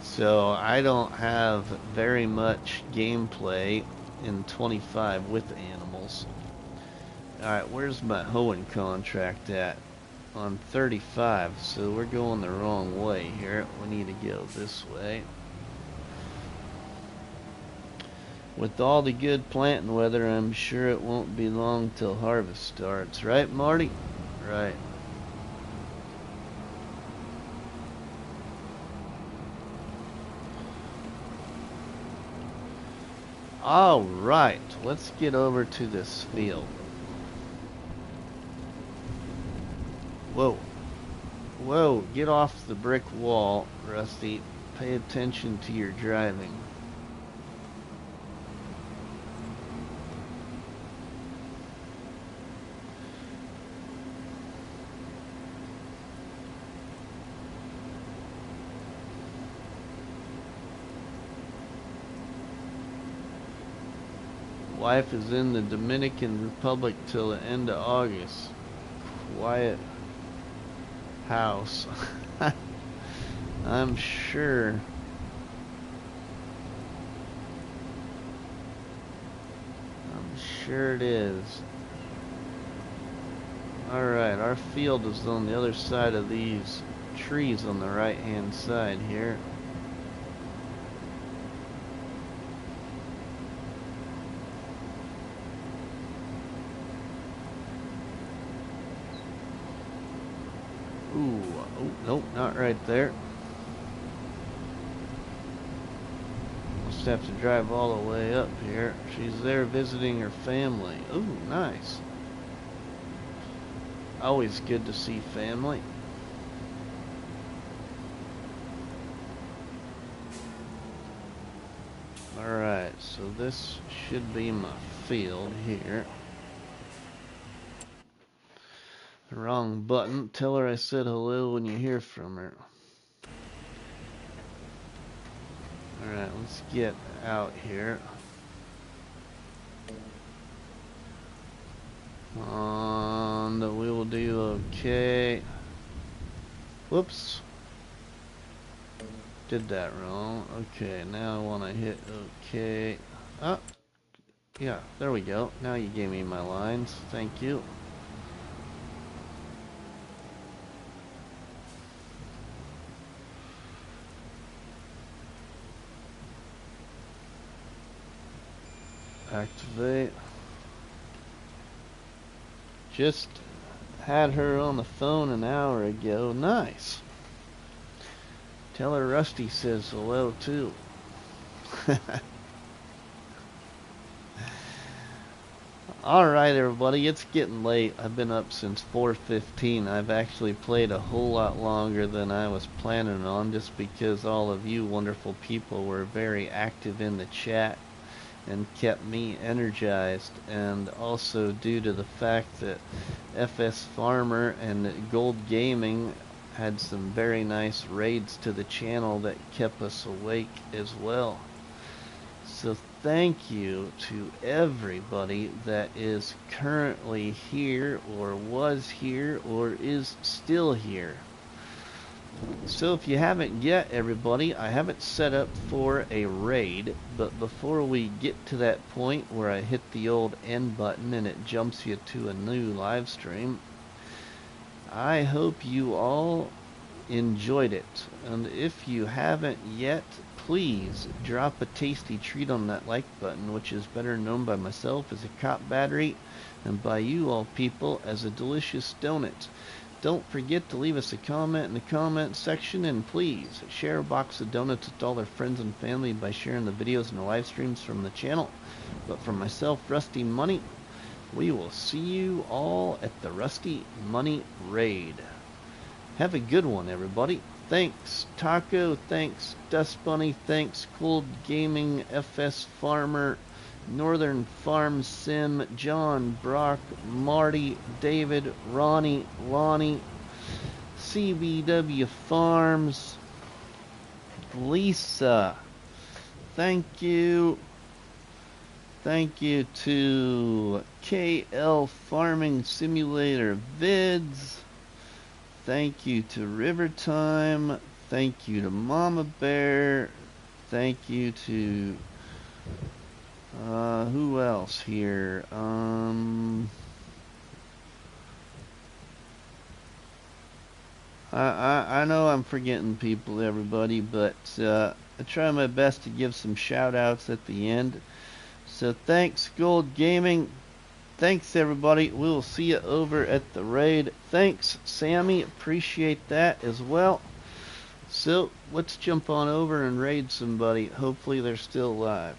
So I don't have very much gameplay in 25 with animals. Alright, where's my hoeing contract at? On 35, so we're going the wrong way here. We need to go this way. With all the good planting weather, I'm sure it won't be long till harvest starts. Right, Marty? Right. Alright, let's get over to this field. Whoa. Whoa, get off the brick wall, Rusty. Pay attention to your driving. Wife is in the Dominican Republic till the end of August. Quiet house. I'm sure. I'm sure it is. Alright, our field is on the other side of these trees on the right hand side here. Ooh, oh, nope, not right there. Just have to drive all the way up here. She's there visiting her family. Ooh, nice. Always good to see family. Alright, so this should be my field here. Wrong button. Tell her I said hello when you hear from her. Alright, let's get out here. And we will do okay. Whoops. Did that wrong. Okay, now I want to hit okay. Ah, yeah, there we go. Now you gave me my lines. Thank you. Activate. Just had her on the phone an hour ago. Nice. Tell her Rusty says hello too. Alright everybody, it's getting late. I've been up since 4:15. I've actually played a whole lot longer than I was planning on, just because all of you wonderful people were very active in the chat and kept me energized, and also due to the fact that FS Farmer and Gold Gaming had some very nice raids to the channel that kept us awake as well. So thank you to everybody that is currently here, or was here, or is still here. So if you haven't yet, everybody, I haven't set up for a raid, but before we get to that point where I hit the old end button and it jumps you to a new live stream, I hope you all enjoyed it. And if you haven't yet, please drop a tasty treat on that like button, which is better known by myself as a cop battery, and by you all people as a delicious donut. Don't forget to leave us a comment in the comment section, and please share a box of donuts with all their friends and family by sharing the videos and the live streams from the channel. But for myself, RustyMoney, we will see you all at the RustyMoney raid. Have a good one, everybody. thanks Taco, thanks Dust Bunny, thanks Cold Gaming, FS Farmer, Northern Farm Sim, John, Brock, Marty, David, Ronnie, Lonnie, CBW Farms, Lisa. Thank you. Thank you to KL Farming Simulator Vids. Thank you to River Time. Thank you to Mama Bear. Thank you to who else here? I know I'm forgetting people, everybody, but I try my best to give some shout outs at the end. So thanks, Gold Gaming. Thanks, everybody. We'll see you over at the raid. Thanks, Sammy. Appreciate that as well. So let's jump on over and raid somebody. Hopefully they're still alive.